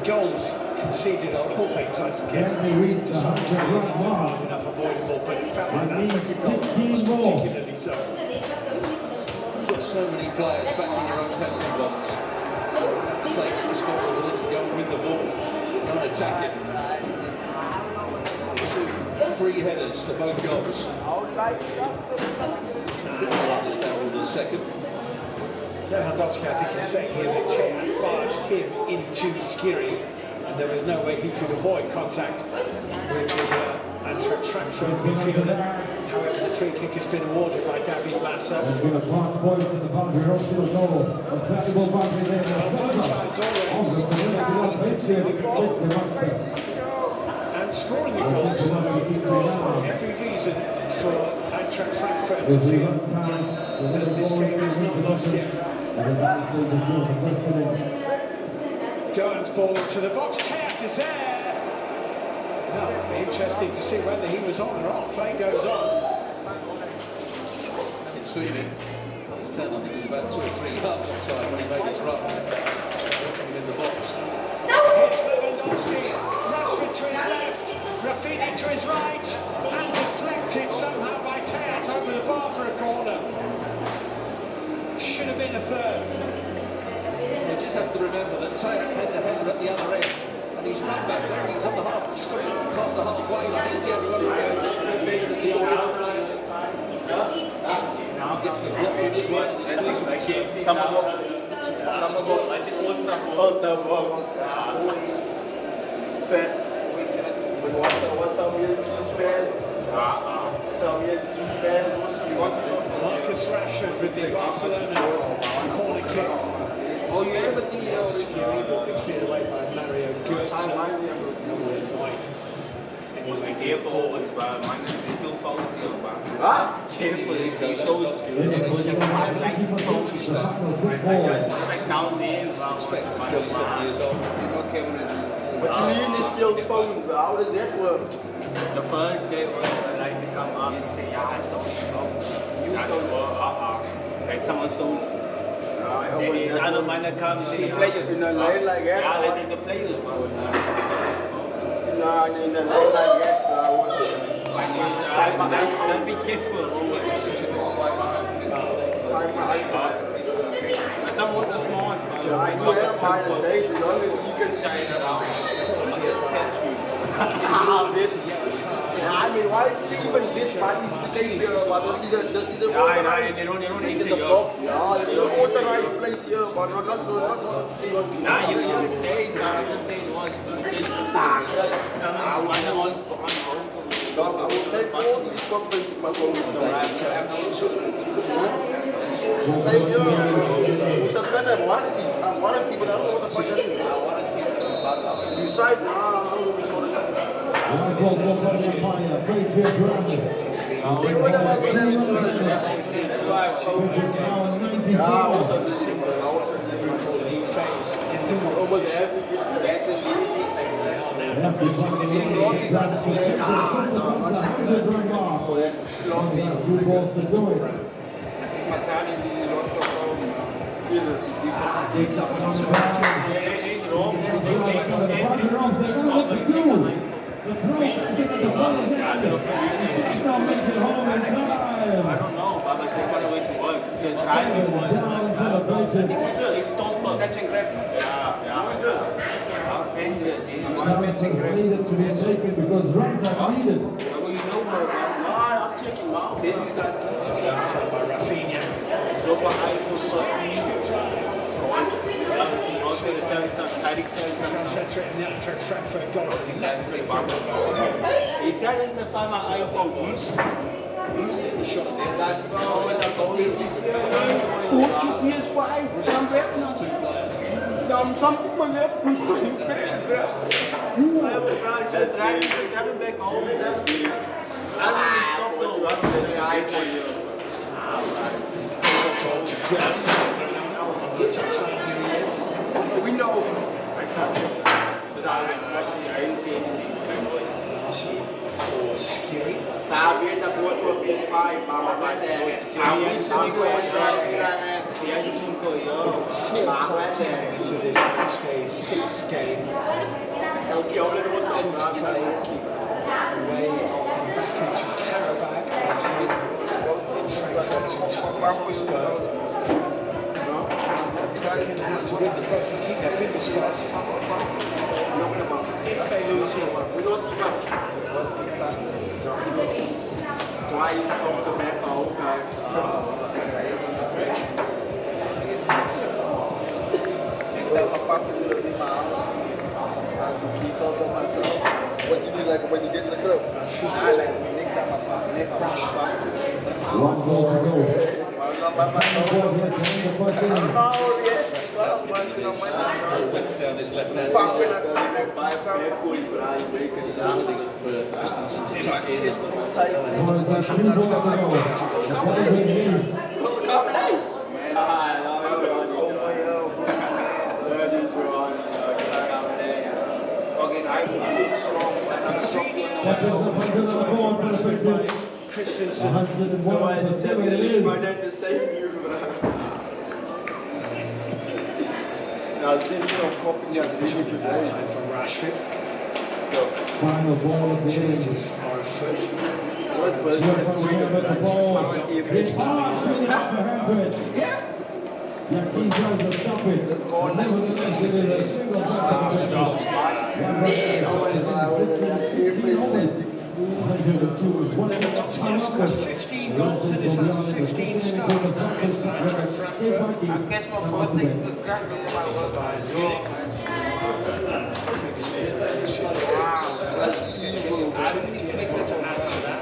Goals conceded on fullbacks, I guess. Can they reach the 100-run mark? Enough avoidable, but it felt like They need that 16 more. particularly so. You've got so many players back in your own penalty box. Take responsibility, go and win the ball, go and attack it. 3 headers for both goals. I'll understand all the second. Lewandowski, I think, is saying here that Che barged him into Skiri, and there was no way he could avoid contact with the Eintracht Frankfurt midfielder. However, the free kick has been awarded by David Lasser. There's been a pass point to the boundary, up to the goal. A valuable boundary there. And scoring the goals. Every reason for Eintracht Frankfurt to feel that this game is not lost yet. Doan's ball to the box. Teat is there. Well, it'll be interesting to see whether he was on or off. Play goes on. It's Sweden. His turn, I think, was about 2 or 3 yards offside when he made his run. Looking in the box. Here's Lewandowski. Rashford to his left. Rafinha to his right. And deflected somehow by Teat over the bar for a corner. Should have been a third. You just have to remember that Teat had the header at the other end. And he's run back there, he's on the half, just got past the halfway line. He's everyone around. Gets the block in his way. Summer box. Osterbox. Set. What's up with these fans? What's up with these fans? Marcus Rashford with the Barcelona corner kick. Oh, you ever see Skiri will be cleared away by Mario Götze. White. Must be careful with man, there's still fouls here, man. Careful, he's still it's like down there, What you mean is still phones? How does that work? the first day was like to come up and say, yeah, I stole it. You stole it. Like someone stole it. There's other man that comes and say, The players in the lane like that? yeah, like the players, man. No, in the lane like that. Just be careful. Someone's a smart. You have minus days as long as you can say that out. I just catch you. I mean, why do you even this parties to take this is the authorized they don't in need the to, box. Yeah, it's an authorized place here, but not. Nah, you stay. I just say it was. I will take all these equipment in my phone. Same here. Suspend a warranty. A warranty, but I don't know what the fuck that is. You side, I don't know what it is. They went about with them insurance. That's why I was almost every that's in I don't know, but I said what a way to work. Just driving was he stopped catch and grab. Yeah. Because runs are needed. Well, you know, man. No, I'm checking him out. This is not by Rafinha. so for high for Centre in the Eintracht Frankfurt goal. He challenged the farmer iPhone. PS5, I'm back now. Some people left. That's right, he's coming back home. That's big. I really stopped We know. I didn't see anything. For Skiri. Tá vendo a boa tua PS5, mas é. I wish we could To this match day 6 game. É o pior da emoção. Away on Karabakh. If they lose here, We don't see much. That's why he's from the back the whole time. Next time, my pocket will be my house. So I can keep up on myself. What do you mean, like when you get in the club? Nah, like next time, my pocket. One goal to go. I'm not by myself. I don't know yet. Width down his left hand Fuck side. when I go back by Okay, I strong. That brings up another ball for the Patriots. Christensen. 101 for 7 it is. The same view, bro. Now, thinking of copying that really today. Time from Rashford. Final ball of the innings. What's With the ball. It's hard to the upper hand. Yeah, he tries to stop it. Let's go on. Nevertheless, it is a single back. 15 goals in his last 15 starts against Eintracht Frankfurt. I catch my post taking the crack in my work. Wow, that's evil. I didn't expect her to add to that.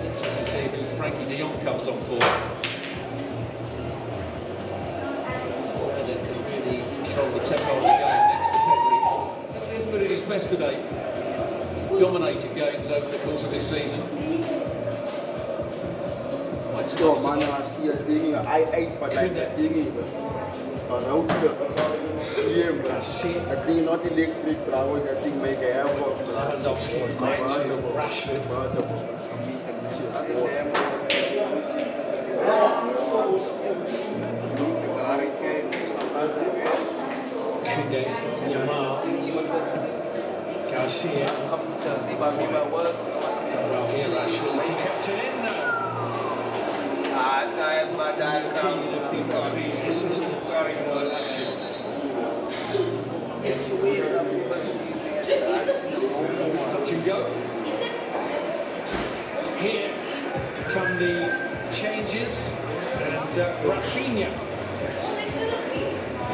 Interesting to see if Frankie de Jong comes on board. Really control the tempo of the game next to Pedri. He hasn't been at his best today. He's dominated games over the course of this season. Yo, man, I see a thing. I ate, but like that thing. Around the game, I think not electric, but I was, I think, make a airport. Lewandowski was great. Rashford. Yamal. Garcia. Well, here Rashford. He kept it in now. Touch and go. Here come the changes, and Rafinha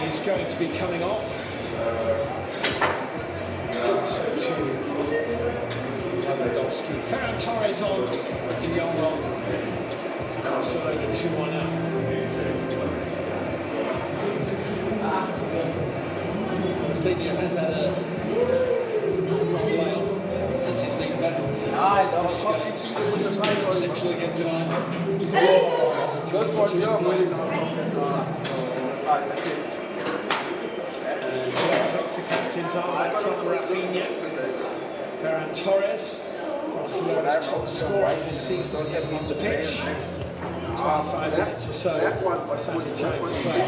is going to be coming off. So to Lewandowski. Ferran Torres on, De Jong on. Barcelona 2-1 up. Rafinha has had a playoff since he's been back. Exceptional again tonight. Just one year, Takes the captain's arm from Rafinha. Ferran Torres, Barcelona's top scorer this season, is on the pitch. 5 minutes or so. That's only time to play.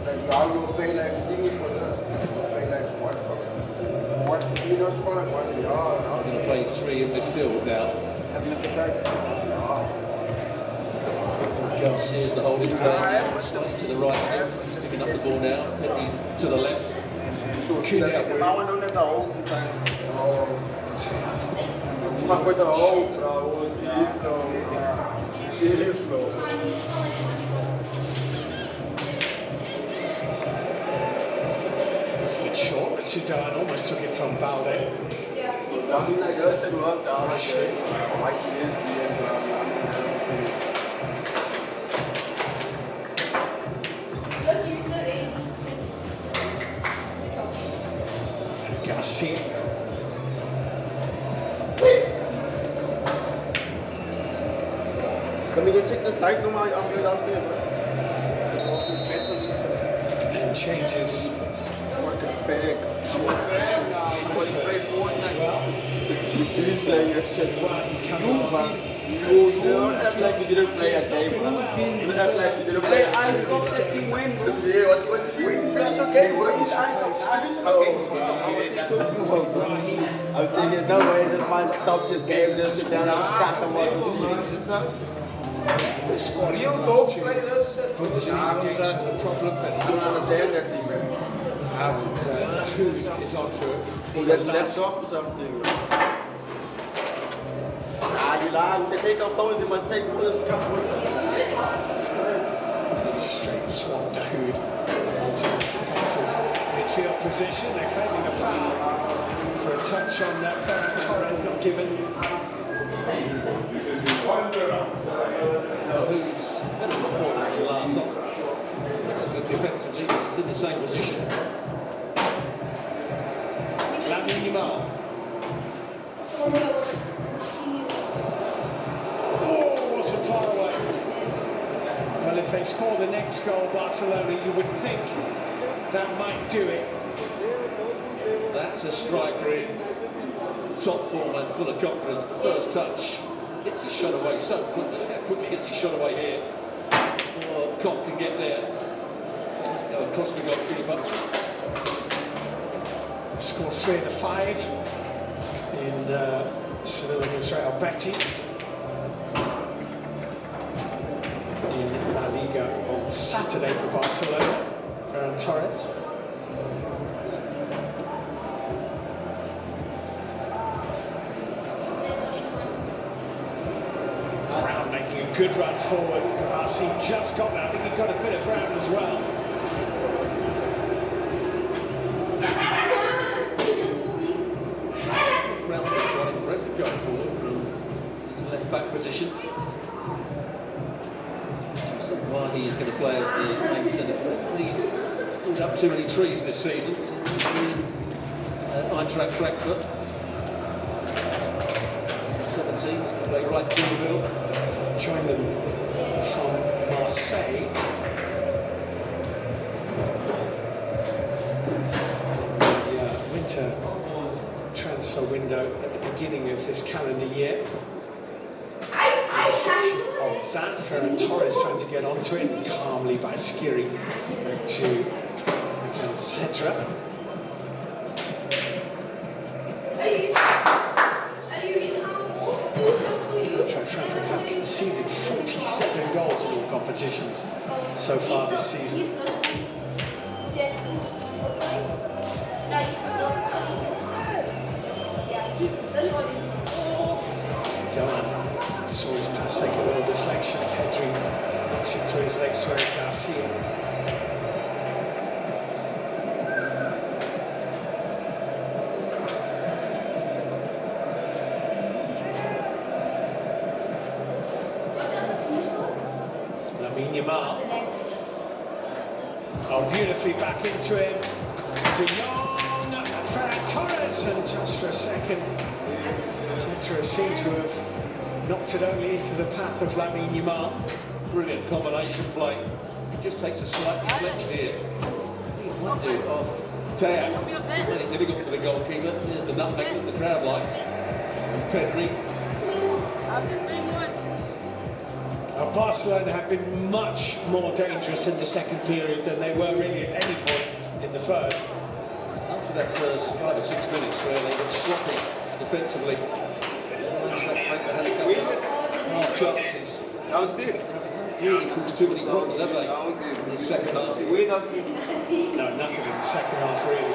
Like, you pay like thingy for this. Pay like what? You know, spot like $1. I'm going to play 3 in midfield now. At least the price. Garcia's the holding player. Slightly to the right, he's picking up the ball now. Pedri to the left. I want to let the holes inside. Fuck with the holes, bro. So, It's a bit short. Zidane almost took it from Balde. Nothing like us and worked out. White is Garcia. Let me go check this tight room out. I'm going downstairs, bro. And changes. Fucking fake. Was played Fortnite. You've been playing that shit. You don't act like you didn't play a game. You act like you didn't play. I stopped that thing when. Yeah, what did you finish your game? What did I stop? I'm taking no way. This man stopped this game just to down and crack him on the season. You don't play this shit. That's the problem. I don't understand that thing, man. Who is on for That laptop or something. You lie. If they take our phones, they must take this cup with them. Straight swap Dahoud. Midfield position. They're claiming a foul for a touch on that. Ferran Torres not given. who's better performed than the last on. Excellent defensively, but he's in the same position. Yamal. Oh, wasn't far away. Well, if they score the next against goal, Barcelona, you would think that might do it. That's a striker in top form and full of confidence. The first touch gets his shot away so quickly. How quickly gets his shot away here. Oh, Cobb can get there. Just go across the goalkeeper. Scored 3 of the 5 in Seville against Real Betis in La Liga on Saturday for Barcelona. Ferran Torres. Brown making a good run forward. Kavasi just got that. I think he got a bit of Brown as well. Brown's quite impressive going forward from his left back position. Why he is going to play as the main centre forward. He's pulled up too many trees this season. Eintracht Frankfurt. 17, he's going to play right through the middle. Joined them from Marseille. The winter transfer window at the beginning of this calendar year. Of that, Ferran Torres trying to get onto it, calmly by Skiri to Cetra. Frankfurt have conceded 47 goals in all competitions so far this season. Doan saw his pass take a little deflection. Pedri knocks it through his legs to Eric Garcia. Oh, beautifully back into him. De Jong, Ferran Torres, and just for a second, Cetra seems to have knocked it only into the path of Lamine Yamal. Brilliant combination play. He just takes a slight deflection here. He might do. Oh, Teo. Made it difficult for the goalkeeper. Here's the nutmeg that the crowd likes. And Pedri. Barcelona have been much more dangerous in the second period than they were really at any point in the first. After that first 5 or 6 minutes where they were sloppy defensively. Half chances. Downstairs. Really caused too many problems, have they? In the second half. Way downstairs. No, nothing in the second half really.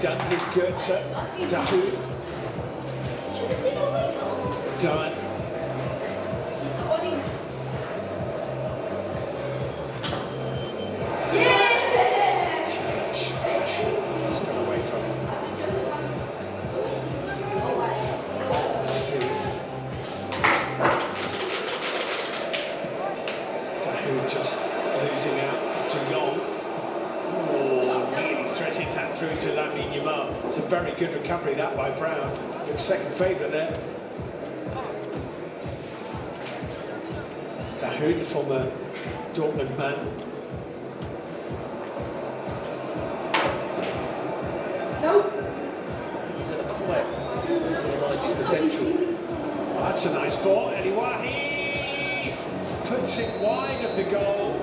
Done his good, sir. Dahoud. Done. Let's go away from him. Dahoud just losing out to Long. Nearly threaded that through to Lamine Yamal. It's a very good recovery that by Brown. Good second favourite there. Dahoud, the former Dortmund man. He's at a play. Realise his potential. Oh, that's a nice ball. Anyway, he puts it wide of the goal,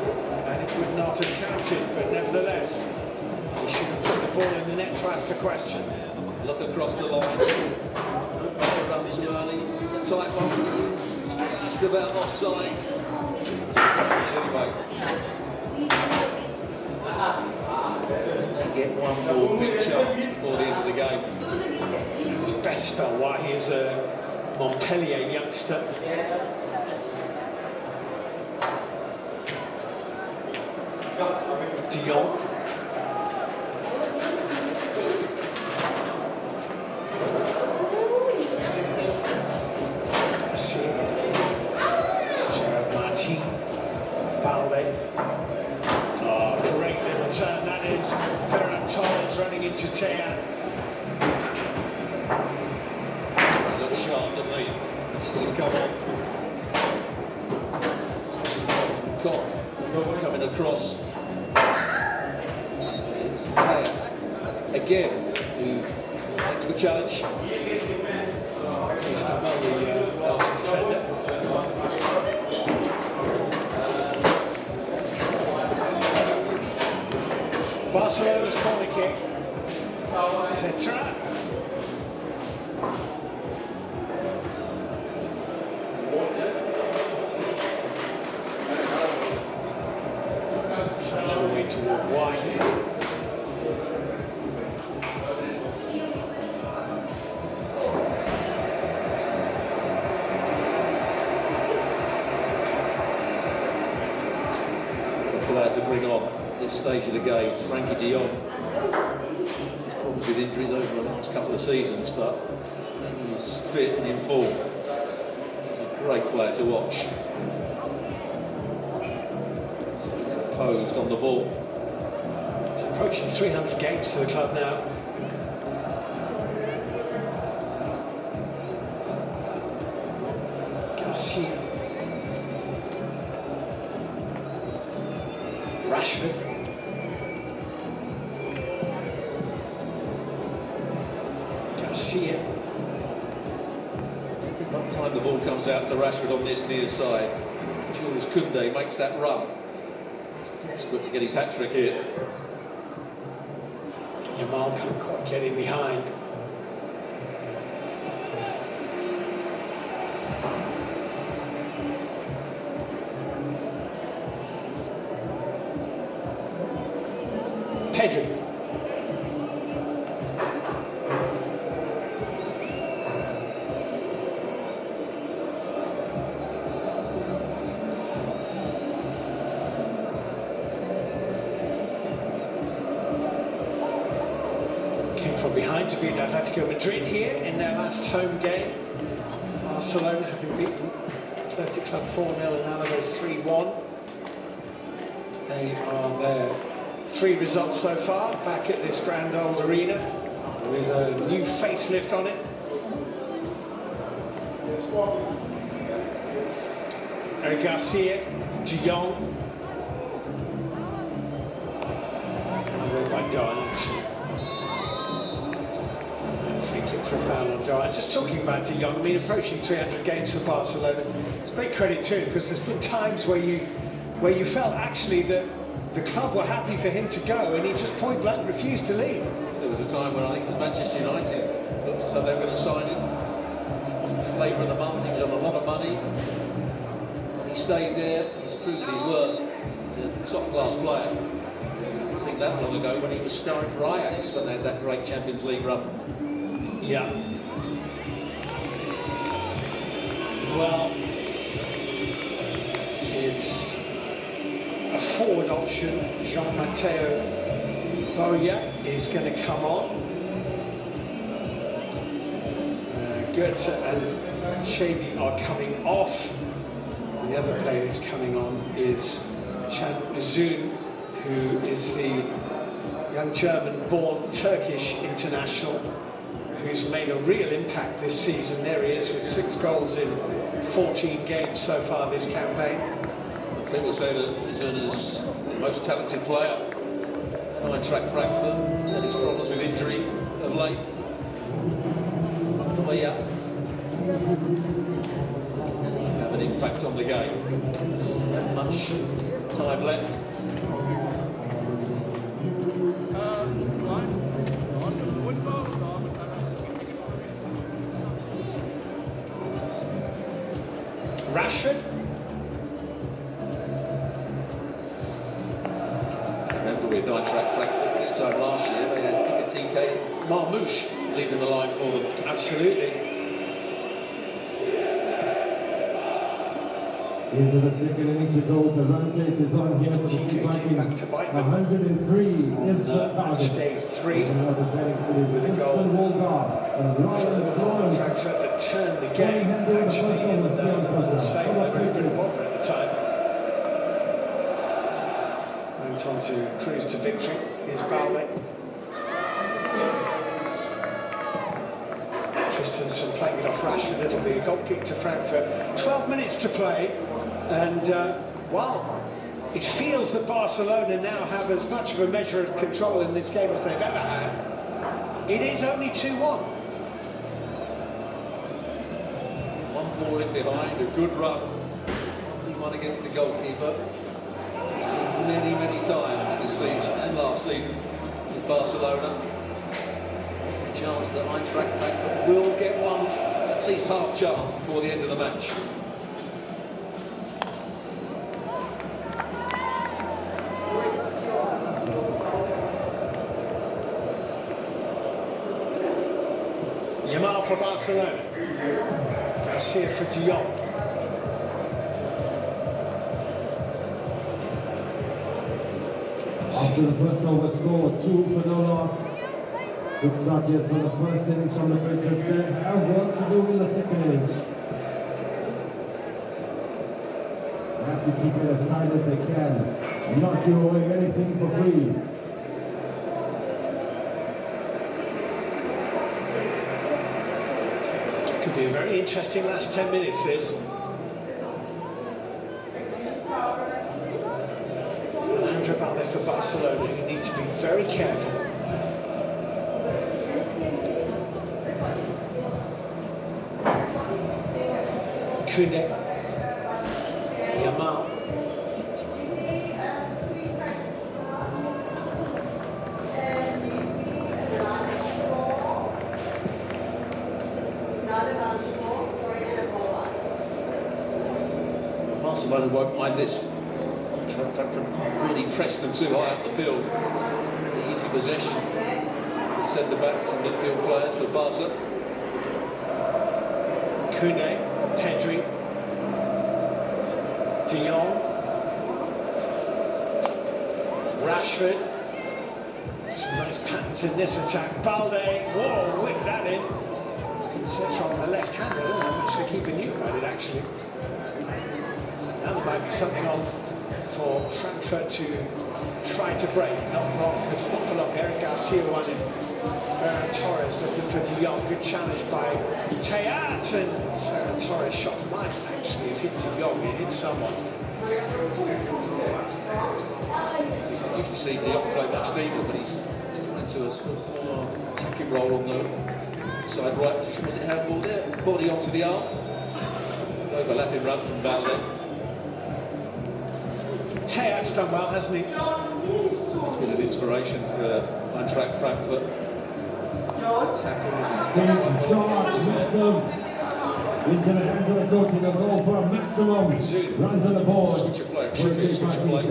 and it would not have counted, but nevertheless, he should have put the ball in the net to ask the question. Look across the line. Don't make a run too early. It's a tight one. He's just about offside. Anyway. They get one more big chance before the end of the game. His best spell while he is a Montpellier youngster. De Jong. Oh, great little turn that is. Ferran Torres running into Teat. He looks sharp, doesn't he? As he Con coming across. It's Taya again who makes the challenge. He's to know the Belgian defender. Barcelona's corner kick. Cetra. That's all the way toward wide. Glad to bring on this stage of the game, Frankie de Jong. Problems with injuries over the last couple of seasons, but he's fit and in form. He's a great player to watch. Posed on the ball. It's approaching 300 games to the club now. Garcia. Rashford. Garcia. By the time the ball comes out to Rashford on this near side, Jules Koundé makes that run. He's desperate to get his hat-trick here. Yamal can't quite get in behind. Pedri. Came from behind to beat Atletico Madrid here in their last home game. Barcelona have been beaten Athletic Club 4-0 and Alaves 3-1. They are there. 3 results so far, back at this grand old arena with a new facelift on it. Eric Garcia, de Jong. By Darwin. Free kick for a foul on Darwin. Just talking about de Jong, I mean, approaching 300 games for Barcelona. It's a great credit to him because there's been times where you felt actually that the club were happy for him to go, and he just point blank refused to leave. There was a time when I think it was Manchester United looked as though they were going to sign him. It wasn't the flavour of the month, he was on a lot of money. He stayed there, he's proved his worth. He's a top-class player. I didn't think that long ago when he was starring for Ajax when they had that great Champions League run. Yeah. Well, it's a forward option. Jean-Matteo Boya is going to come on. Goethe and Shabi are coming off. The other player who's coming on is Can Uzun, who is the young German-born Turkish international who's made a real impact this season. There he is with 6 goals in 14 games so far this campaign. People say that Uzun is the most talented player at Eintracht Frankfurt. He's had his problems with injury of late. But yeah, have an impact on the game. Not much time left. Rashford. Remember with Eintracht Frankfurt this time last year, they had Pikatike, Marmouche leading the line for them. Absolutely. Into the second inning to go. The run chase is on here for the Vikings. 103 is the target. Day 3 with a goal. Frankfurt that turned the game actually in the stable. They were pretty bother at the time. Went on to cruise to victory. Here's Balme. Christensen playing it off Rashford. It'll be a goal kick to Frankfurt. 12 minutes to play, and Well, it feels that Barcelona now have as much of a measure of control in this game as they've ever had. It is only 2-1. One ball in behind, a good run. One against the goalkeeper. Seen many times this season and last season with Barcelona. A chance that Eintracht Frankfurt will get one, at least half chance before the end of the match. Yamal for Barcelona. Garcia for De Jong. After the first over score, 2 for no loss. Good start yet for the first innings from the Patriots. They have work to do in the second innings. They have to keep it as tight as they can. Not give away anything for free. Could be a very interesting last 10 minutes, this. About there for Barcelona, you need to be very careful. Kunde, Yamal. Barcelona won't mind this. Really press them too high up the field. Easy possession. The centre backs and midfield players for Barca. Kunde, Pedri, De Jong, Rashford. Some nice patterns in this attack. Balde, whoa, whip that in. Concentra on the left-hander, doesn't have much to keep a new about it actually. Now there might be something on for Frankfurt to try to break. Not wrong, because not for long. Eric Garcia won it. Ferran Torres looking for De Jong. Good challenge by Teat, and Ferran Torres shot might actually have hit De Jong. It hit someone. You can see De Jong play much deeper, but he's into a sort of more attacking role on the side right position. Was it handball there? Body onto the arm. Overlapping run from Balde. Teat's done well, hasn't he? It's a bit of inspiration for Eintracht Frankfurt. Shot, Maxim. Into the hands of the coach in the goal for a maximum. Runs on the board. Switch of play, should be a switch of play.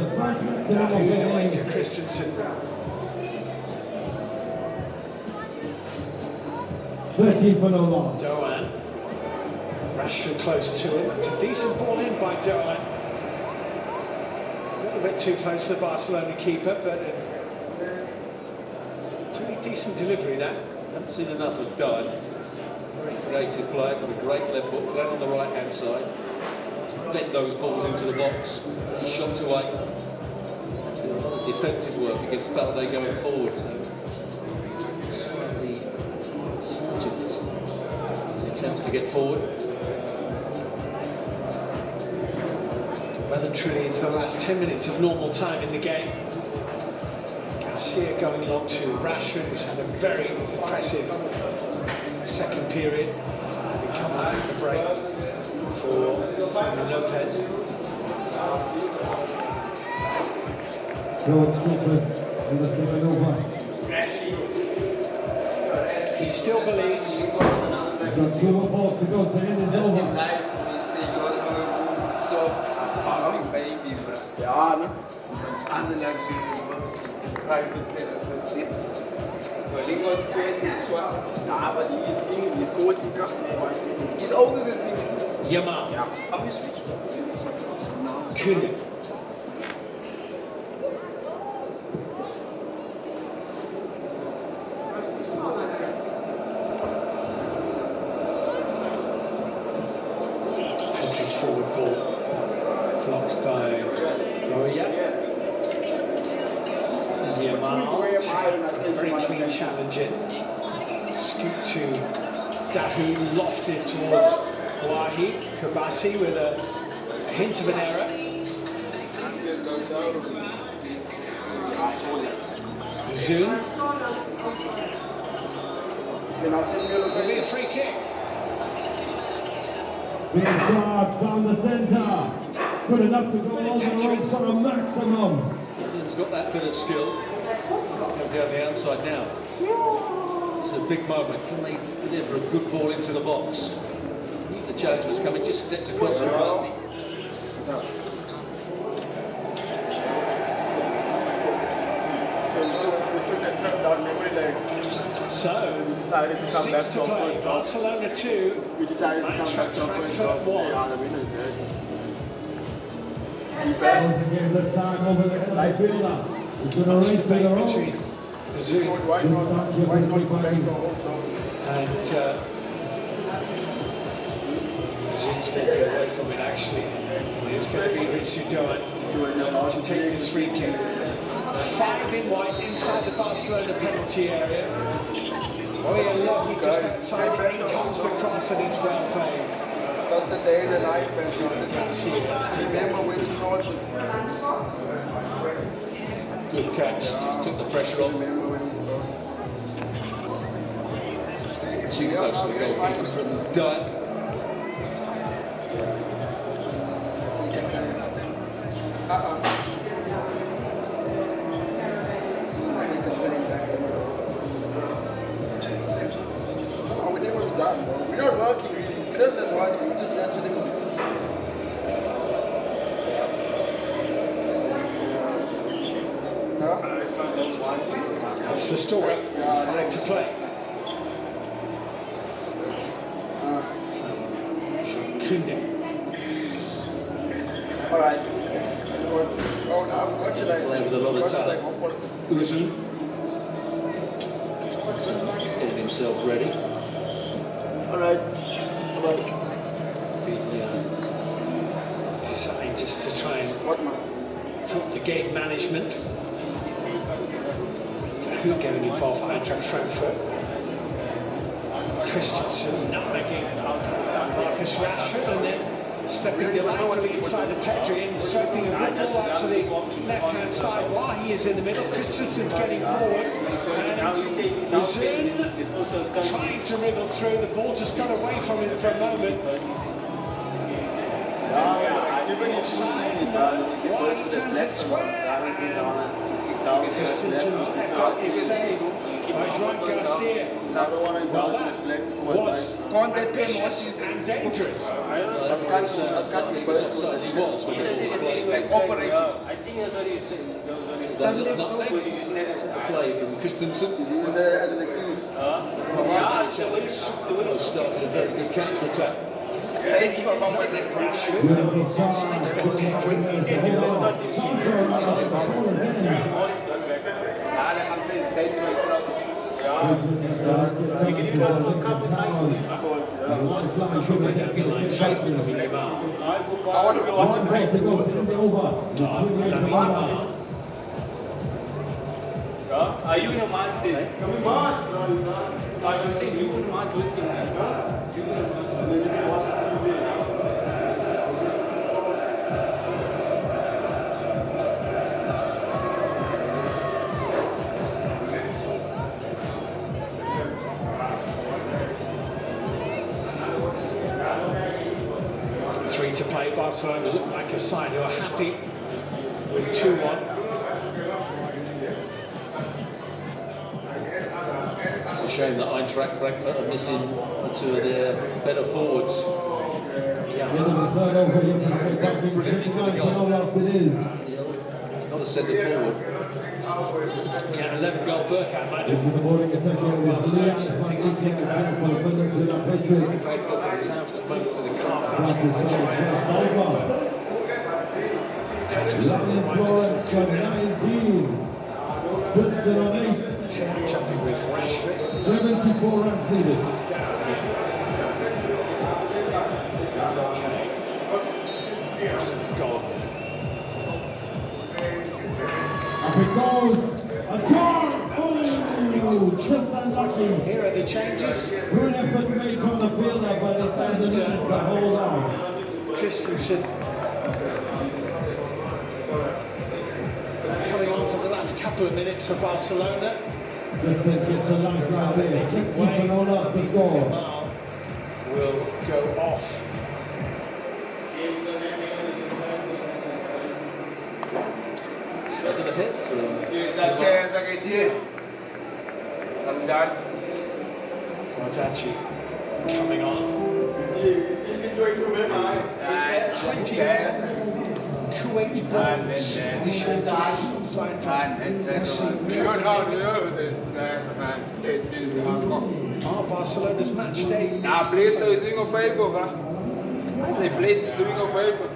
Away to Christensen. 13 for no loss. Doan. Rashford close to him. It's a decent ball in by Doan. A bit too close to the Barcelona keeper, but pretty decent delivery that. Haven't seen enough of Doan. Very creative player, got a great left foot, playing on the right hand side. Just bent those balls into the box, he shot away. Did a lot of defensive work against Balde going forward, so slightly sorted his attempts to get forward. Well and truly into the last 10 minutes of normal time in the game. Garcia going along to Rashford, who's had a very impressive second period, having come out of the break for Lopez. George Cooper in the second over. He still believes. He's got 2 more balls to go to end is over. Ja, ne? Lincoln situation is swell. Nah, but he's going, he's older than me. Yamal. Yeah, how you switch? Kunde. Pedri's forward ball. Blocked by Roya. Yamal, very clean challenge in. Scoot to Dahu, lofted towards Wahi. Kabasi with a hint of an error. Zoom. It'll be a free kick. Big shot down the centre. Good enough to go all the way for a maximum. He's got that bit of skill. Come down the outside now. It's a big moment. Can they deliver a good ball into the box? The challenge was coming, just stepped across the path. So, we decided to come back to our first job. Barcelona 2. We decided to come back to our first job. They are the winners, guys. Closing game this time over the head of the fielder. He's going to race to the ropes. Why not go back to our home job? And Zoom's walking away from it actually. It's going to be Ritsu Doan to take this free kick. 5 in white inside the Barcelona penalty area. Oye, just outside, in comes the cross and it's well played. That's the day in the life, man. Remember when it's not. Good catch, just took the pressure off. Remember when it's not. Too close to the goalkeeper from Guy. Oh, we never done, bro. We're not working really. It's Chris is working. We're just actually. That's the story. Ready to play. Kunde. Alright. Oh, now what should I Play with a lot of talent. Uzu. He's getting himself ready. Alright. Deciding just to try and What man? help the game management. Who getting involved? Eintracht Frankfurt. Christensen nutmegging Marcus Rashford and then stepping delightfully inside the Pedri and striking a good ball out to the left-hand side while he is in the middle. Christensen's getting forward and Zun trying to wriggle through. The ball just got away from him for a moment. Even if you leave it, Wide turns it square. Christensen's effort is saved by Juan Garcia. I don't want to indulge in the black for one Was vicious and dangerous. He was offside, he was when the ball was played. I think that's what you said. That's not the play from Christensen. Is he using that as an excuse? Yeah, it's the way you shoot, the way you shoot. Started a very good counter-attack. Beautiful shot. Are you in a match still? I'm saying you in a match with him. To play. Barcelona look like a side who are happy with 2-1. It's a shame that Eintracht Frankfurt are missing two of their better forwards. It's not a centre forward. Yeah, 11-goal Burkhardt might have jumping with Rashford. 74 runs needed. It's okay. It's gone. Up it goes. A charge! Oh, just unlucky. Here are the changes. Good effort made from the fielder, but it found the minutes to hold on. Christensen couple of minutes for Barcelona. Just think it's a long drive there. Keep on off the score. Will go off. Under the hit from Sanchez again. I'm done. Guardacci coming on. Kuwait Barcelona's match day. Nah, Blaze is doing a favor, bro. I say Blaze is doing a favor.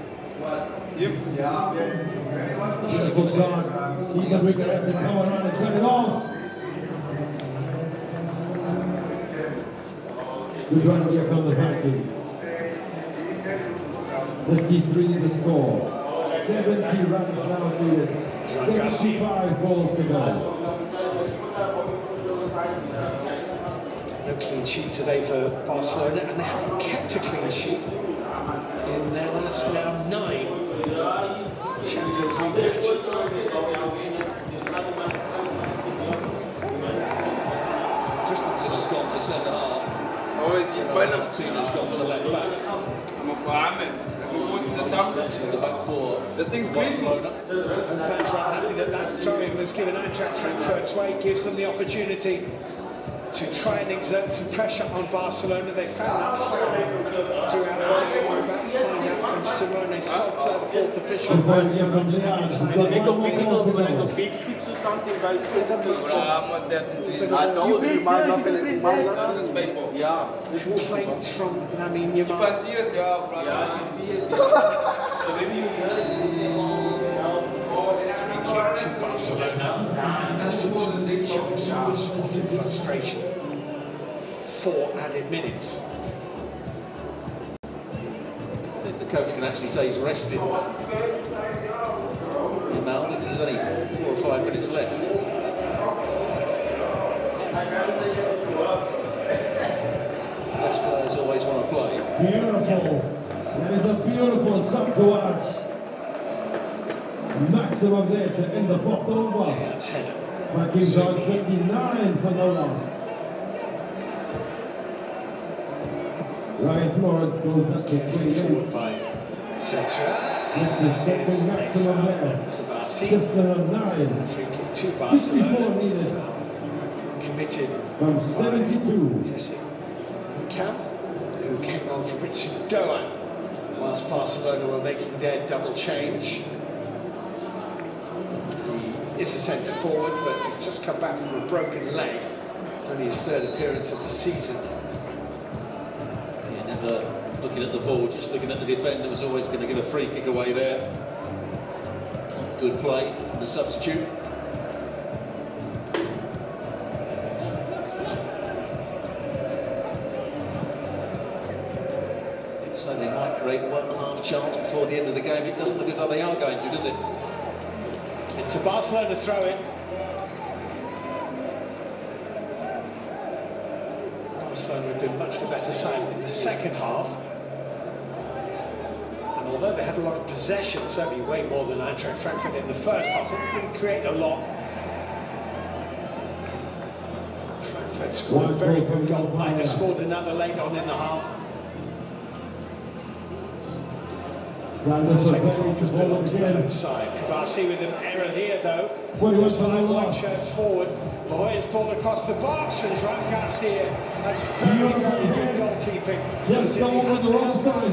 Him? Beautiful shot. Keeper Wicker has to come around and turn it off. Good run here from the Vikings. 53 is the score. 70 runs now needed. 75 balls to go. No clean sheet today for Barcelona, and they haven't kept a clean sheet in their last now 9 Champions League matches. Christensen has gone to centre half. Oh, is he Martinez gone to left back. I'm a fireman. The back four. The thing's crazy. Barcelona. And fans are happy that that throwing was given Eintracht Frankfurt's way, gives them the opportunity to try and exert some pressure on Barcelona. They found that throughout the game. We're about to find out from Simone Salza, the fourth official. They make a big deal of like a big 6 or something, right? Baseball. Yeah. Complaints from Lamine Yamal. If I see it, yeah, bro. Yeah, you see it. So maybe you heard it. To Barcelona. Spotted frustration. 4 added minutes. I think the coach can actually say he's rested. Yamal, there's only 4 or 5 minutes left. Best players always want to play. Beautiful. That is a beautiful shot to watch. Maximum there to end the fourth over. Vikings on 29 for no loss. Ryan Florence goes up to 28. Centra. It's the second maximum there. Just on 9. 64 needed Committed from 72. Camp, who came on for Richard Doan, whilst Barcelona were making their double change. He is a centre forward, but he's just come back from a broken leg. It's only his 3rd appearance of the season. Yeah, never looking at the ball, just looking at the defender was always going to give a free kick away there. Good play, the substitute. So they might create 1.5 chance before the end of the game. It doesn't look as though they are going to, does it? It's a Barcelona throw-in. Barcelona have been much the better side in the second half. And although they had a lot of possession, certainly way more than Eintracht Frankfurt in the first half, they didn't create a lot. Frankfurt scored a very good goal. Might have scored another late on in the half. The second half has been on the side. Kabasi with an error here though. There's 5 white shirts forward. Boy's ball across the box and Juan Garcia. That's very, very good goalkeeping. Just over the wrong side.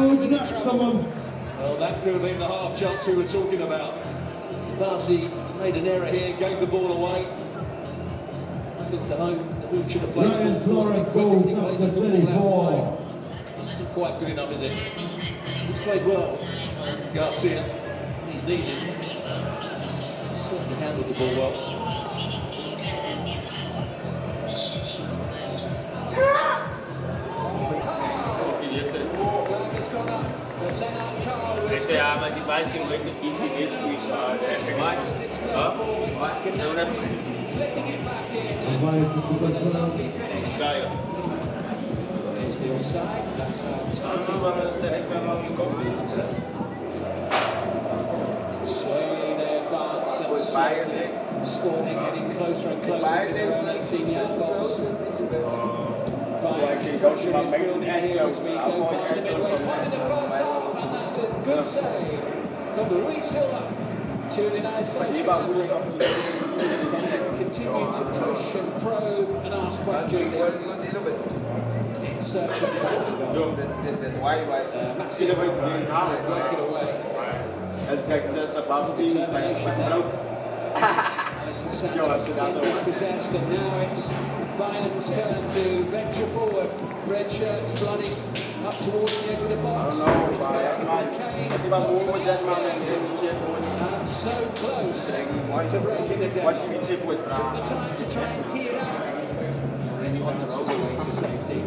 Huge maximum. Well, that could have been the half chance we were talking about. Darcy made an error here, gave the ball away. I think the who should have played. Ryan Florence goes up to 34. This isn't quite good enough, is it? He's played well, Garcia. He's needed. Certainly handled the ball well. They say my device can wait to eat the edge to why? Huh? Why? There's the offside. That's slowly they advance. Was Bayern there? Sporting getting closer and closer to their own 18-yard box. Vikings pressure is building here as we go past the midway point in the first half, and that's a good save from Luis Silva to deny safety. Continue to push and probe and ask questions in search of Maxi working away. It's like just about being Alison Santos again dispossessed, and now it's Pinelands' turn to venture forward. Red shirts bloody up towards the edge of the box. I don't know, It's going to contain. So close to breaking the down. Took the time to try and tee it out. And passes away to safety.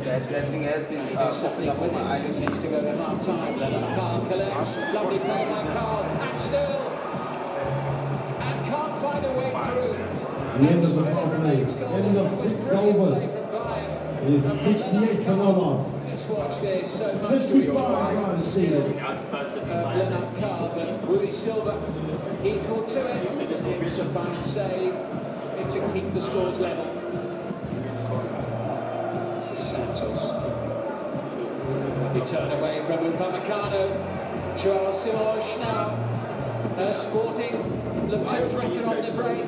That thing has been Something with him needs to go to half time. Leonard Carl collects. Lovely play by Carl. And still. And can't find a way through. The end of the half play. End of 6 overs. Is 68 kilometers. Let's watch this. So much to enjoy from the ceiling of Leonard Carl, but Willie Silva equal to it. It's a fine save. To keep the scores level. Santos. He turned away from Upamecano. Joao Simões now. Sporting looked to threaten on the break.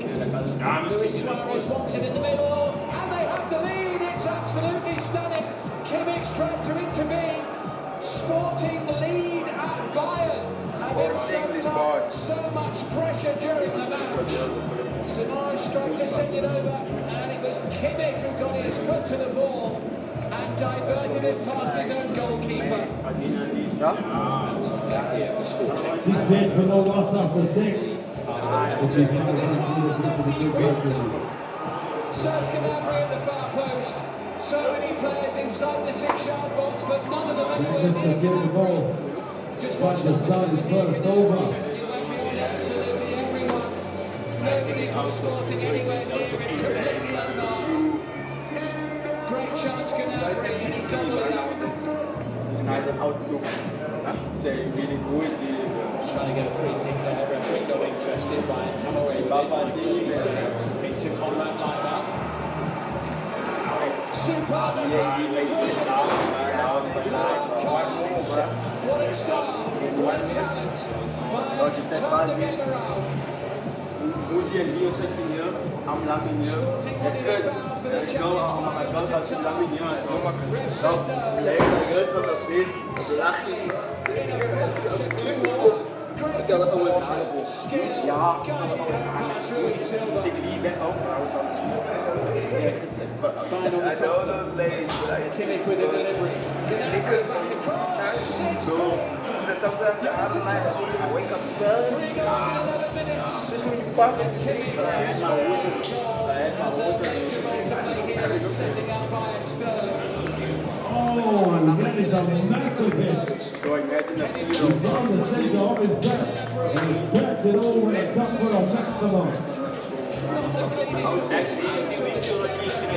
Luis Suarez wants it in the middle. And they have the lead. It's absolutely stunning. Kimmich tried to intervene. Sporting lead at Bayern. Having so much pressure during the match. Simões tried to send it over. And it was Kimmich who got his foot to the ball. And diverted it past his own goalkeeper. 68 for no loss after 6. Serge Gnabry at the far post. So many players inside the 6-yard box, but none of them anywhere near the ball. Just watch the start is first over. It went beyond absolutely everyone. Nobody was Sporting anywhere near it, completely unmarked. Great chance, Gnabry, and he doubled it up. Nice outlook. Say really good. Trying to get a free kick there, referee not interested by it. Come away with it. Into Conrad like that. Superb! What a star! What a talent! By turn the game around. Usia dia sekinya, am laminya, dekat, kau kasih laminya, kau makan, kau belajar terus pada pin, belakang. Kalau kau berani, ya, kalau kau berani, take lead back out, kau sama sini. I know those ladies, but I Kimmich with a delivery. because sometimes the other night I wake up first. Just when you pop it, Oh, and that is a massive hit. so imagine the He's on the centre of his back. And he's backed it over the top for a maximum.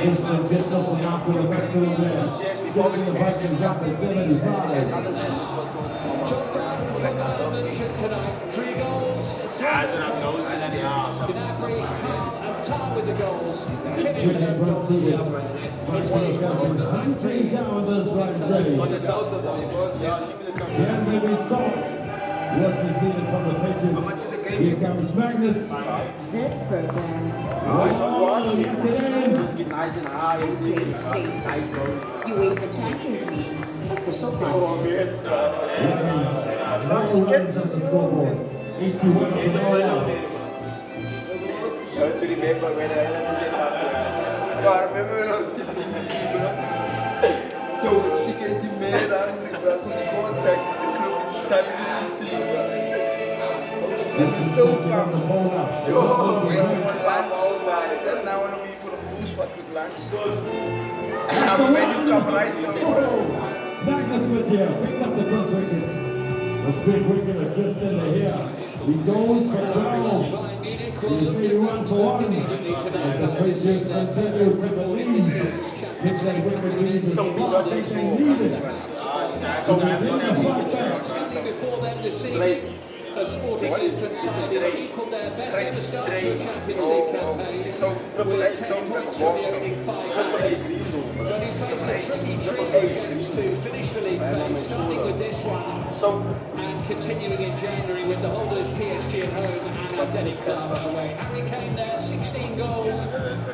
This one gets up and knocked with a maximum there. Getting the Vikings up at 75. Tonight, 3 goals. Gnabry, Carl, and Tar with the goals. Chicken Brooks needed. Vikings got 19 down this right day. He hasn't been stopped. What is needed from the Patriots. Here comes Magnus. This program Oh, yes it is. get nice and high. UEFA Champions League official partner. No runs at the scoreboard. 81 for all out. Don't you remember when I set up? I remember when I was 15 Don't it's the game you made angry, but I couldn't contact the club in the television team. And it's still come. Yo, waiting on lunch. And now I want to be for the booze for good lunch. I'm ready to come right now. Magnus with you. Picks up the first wicket. big wicket just in the here. He goes for 12. He's 81 for 1. As the Patriots continue to the lead. Pitch that wicket means the spot they needed. So he's in the fight back. Before them to see a sporting Lisbon side that equalled their best ever start to a Champions League campaign. With 10 points in the opening 5 matches. But he faced a tricky trio against to finish the league phase, starting with this one and continuing in January with the holders PSG at home and Athletic Club away. Harry Kane there, 16 goals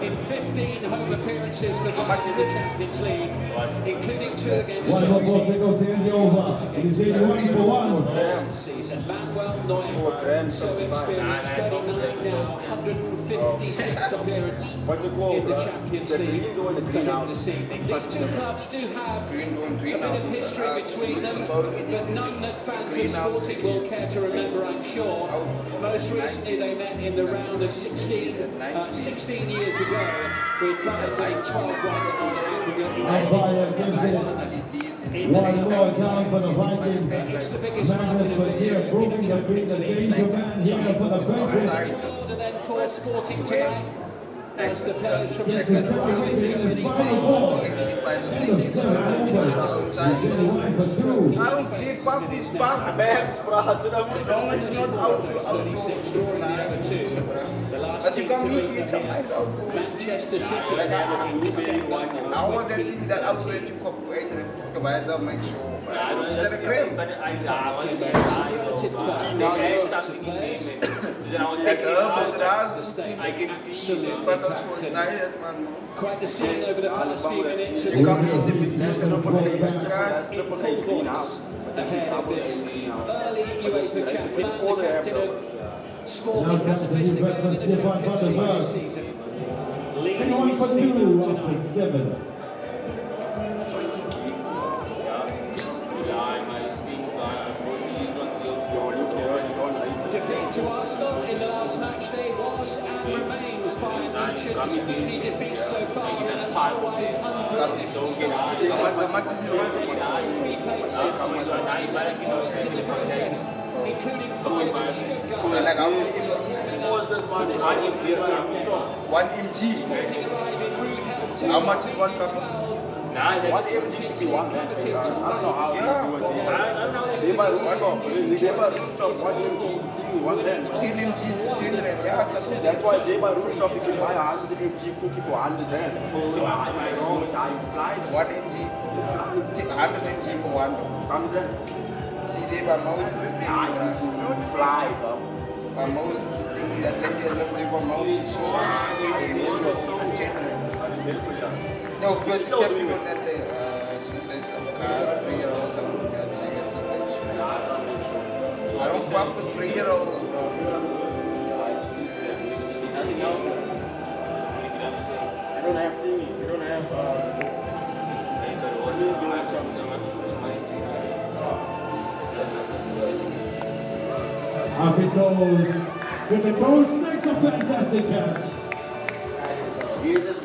in 15 home appearances for Vikings in the Champions League, including 2 against One more ball to go to end the over. He's 81 for 1. season. Manuel Neuer, so experienced, 39 now, 156th appearance in the Champions League for him this evening. These two clubs do have a bit of history between them, but none that fans of Sporting will care to remember, I'm sure. Most recently they met in the round of 16 years ago, with Bayern 12-1 on aggregate. One more time for the Vikings. Magnus was here proving that being the danger man here for the Patriots. And then for Sporting tonight, as the players from the Gets his second wicket in his final ball. End of 7 overs. He's in line for 2. I don't give up his back. As long as he's not out to but you can meet it sometimes out to Manchester City. like I was thinking that out to you cooperate to buy some make sure. Is that a cream? But I something in game. I was taking it out. I can see Quite the scene over the past few minutes. You can meet the mix with the ahead of this early UEFA Champions League. The captain of Sporting has officially been in the Champions League this season. Leading 1 for 2 after 7. Defeat to Arsenal in the last match day was and remains Bayern München's only defeat so far in an otherwise unblemished start. 3 played 6 points in the process, including 5 at Stuttgart. Like how many MGs? One MG. How much is one cup? One MG should be 1 I don't know how. Yeah. They buy one rooftop, 1 MG is 1 rand. 10 MGs is 10 rand. Yeah, so That's why they buy rooftop, you can buy 100 MG cookie for 100 rand. Am I wrong? Are you flying? 1 MG. 100 MG for 1. 100? See, they buy Moses. You fly, bro. By Moses, thinking that lady I love by Moses. So 20 MG for 10 rand. No, because you tell people that she said some cars, pre-rolls, and that she gets some bitch. I don't fuck with pre-rolls, bro. Nothing else. You don't have thingy. You don't have Up it goes. With the coach makes a fantastic catch.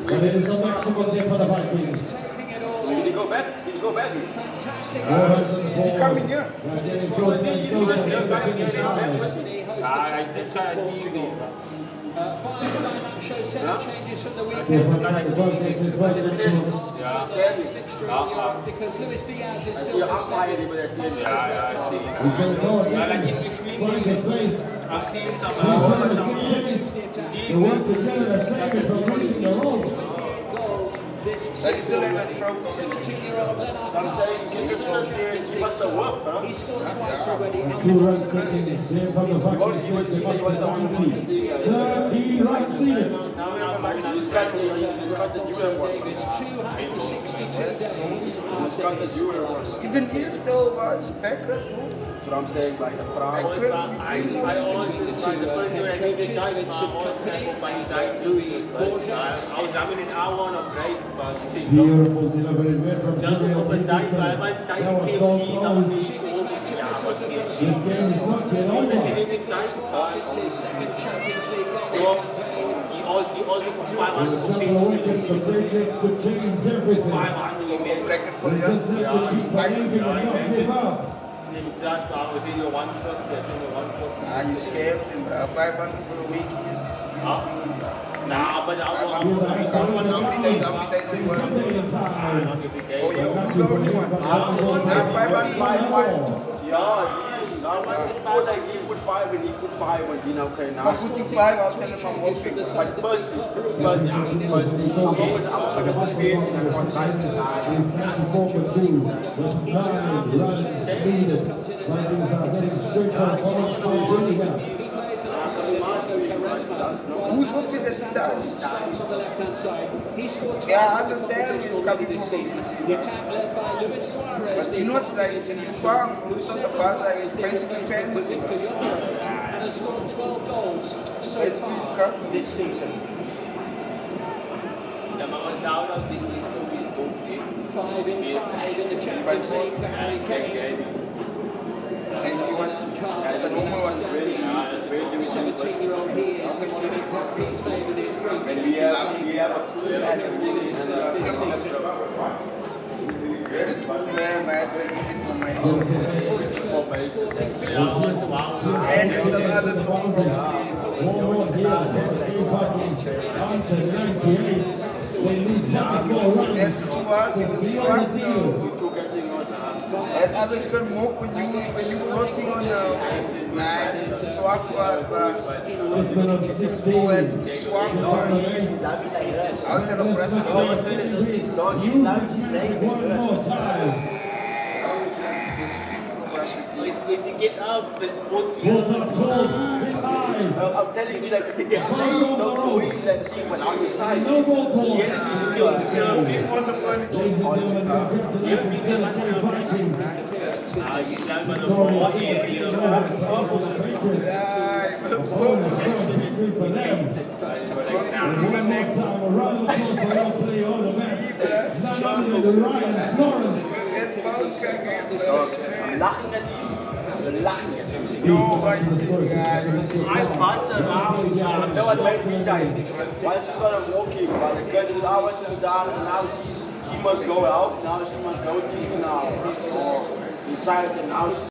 But it is the maximum day for the Vikings. Did he go back? Did he go back? Fantastic. Is he coming here? I said, I see you go. Bayern shows 7 changes from the weekend. Because Luis Diaz is I see still an umpire with that team. Yeah, I see. Like in between teams, I'm seeing some They work together to save it from reaching the road. That is still like from 17-year-old Lennart. I'm saying, you can just sit there and give us a work, huh? He scored twice already. 2 runs taken. Here from the Vikings. 13 runs needed. He's got the newer one. Davis, 262 days after his loss. even if though was Becker, That's what I'm saying, like a France. Becker, I always, like the first day I did the dive, I was thankful by the dive. I was having an hour on a break, but you see, Beautiful delivery there from just Jimmy open dive, but Dickinson. once dive That was came, so see, now close. they should always This game is not yet over. Since his second Champions League game campaign. He always put 500 for With the people. wickets, the Patriots could change everything. 500 Becker for They you. just have to keep believing and not give up. Exhaust power was in your 150, I think 150. Ah, you scammed him, bro. 500 for the week is Nah, but how many days do you work? not every day. Oh, yeah, you the only one. Now 500. Yeah, easy. Like he put 5 and he put 5 and you know, okay, now. If I'm putting 5, I'll tell him I'm working. But first, I'm going to put paid and I want nice design. Transformer teams with 9 runs needed. Vikings are heading straight for the Whose work is this done? On the left-hand side, he scored twice. Yeah, I understand he's coming from The attack led by Luis Suarez. but you know, like, in farm, you saw the buzz, like, it's basically family. And has scored 12 goals so far this season. The man down of the Luis book. 5 in 5 in the Champions League for Harry Kane. 21. That's the normal one. 17-year-old he is the one who made his name in his three When we have a cruise at the this season. Man, that's an easy formation. And it's the other top that's what you asked, he was swag though. That other can mock when you floating on the swag part, swag out of the pressure. If you get up, there's both I'm telling you that don't go in that thing when on your side. The energy to kill yourself. Keep on the furniture. You have to get I passed around. That was my me time. Once she started walking, but the girl I went to the down and now she must go out. Now she must go to you now. Decided that now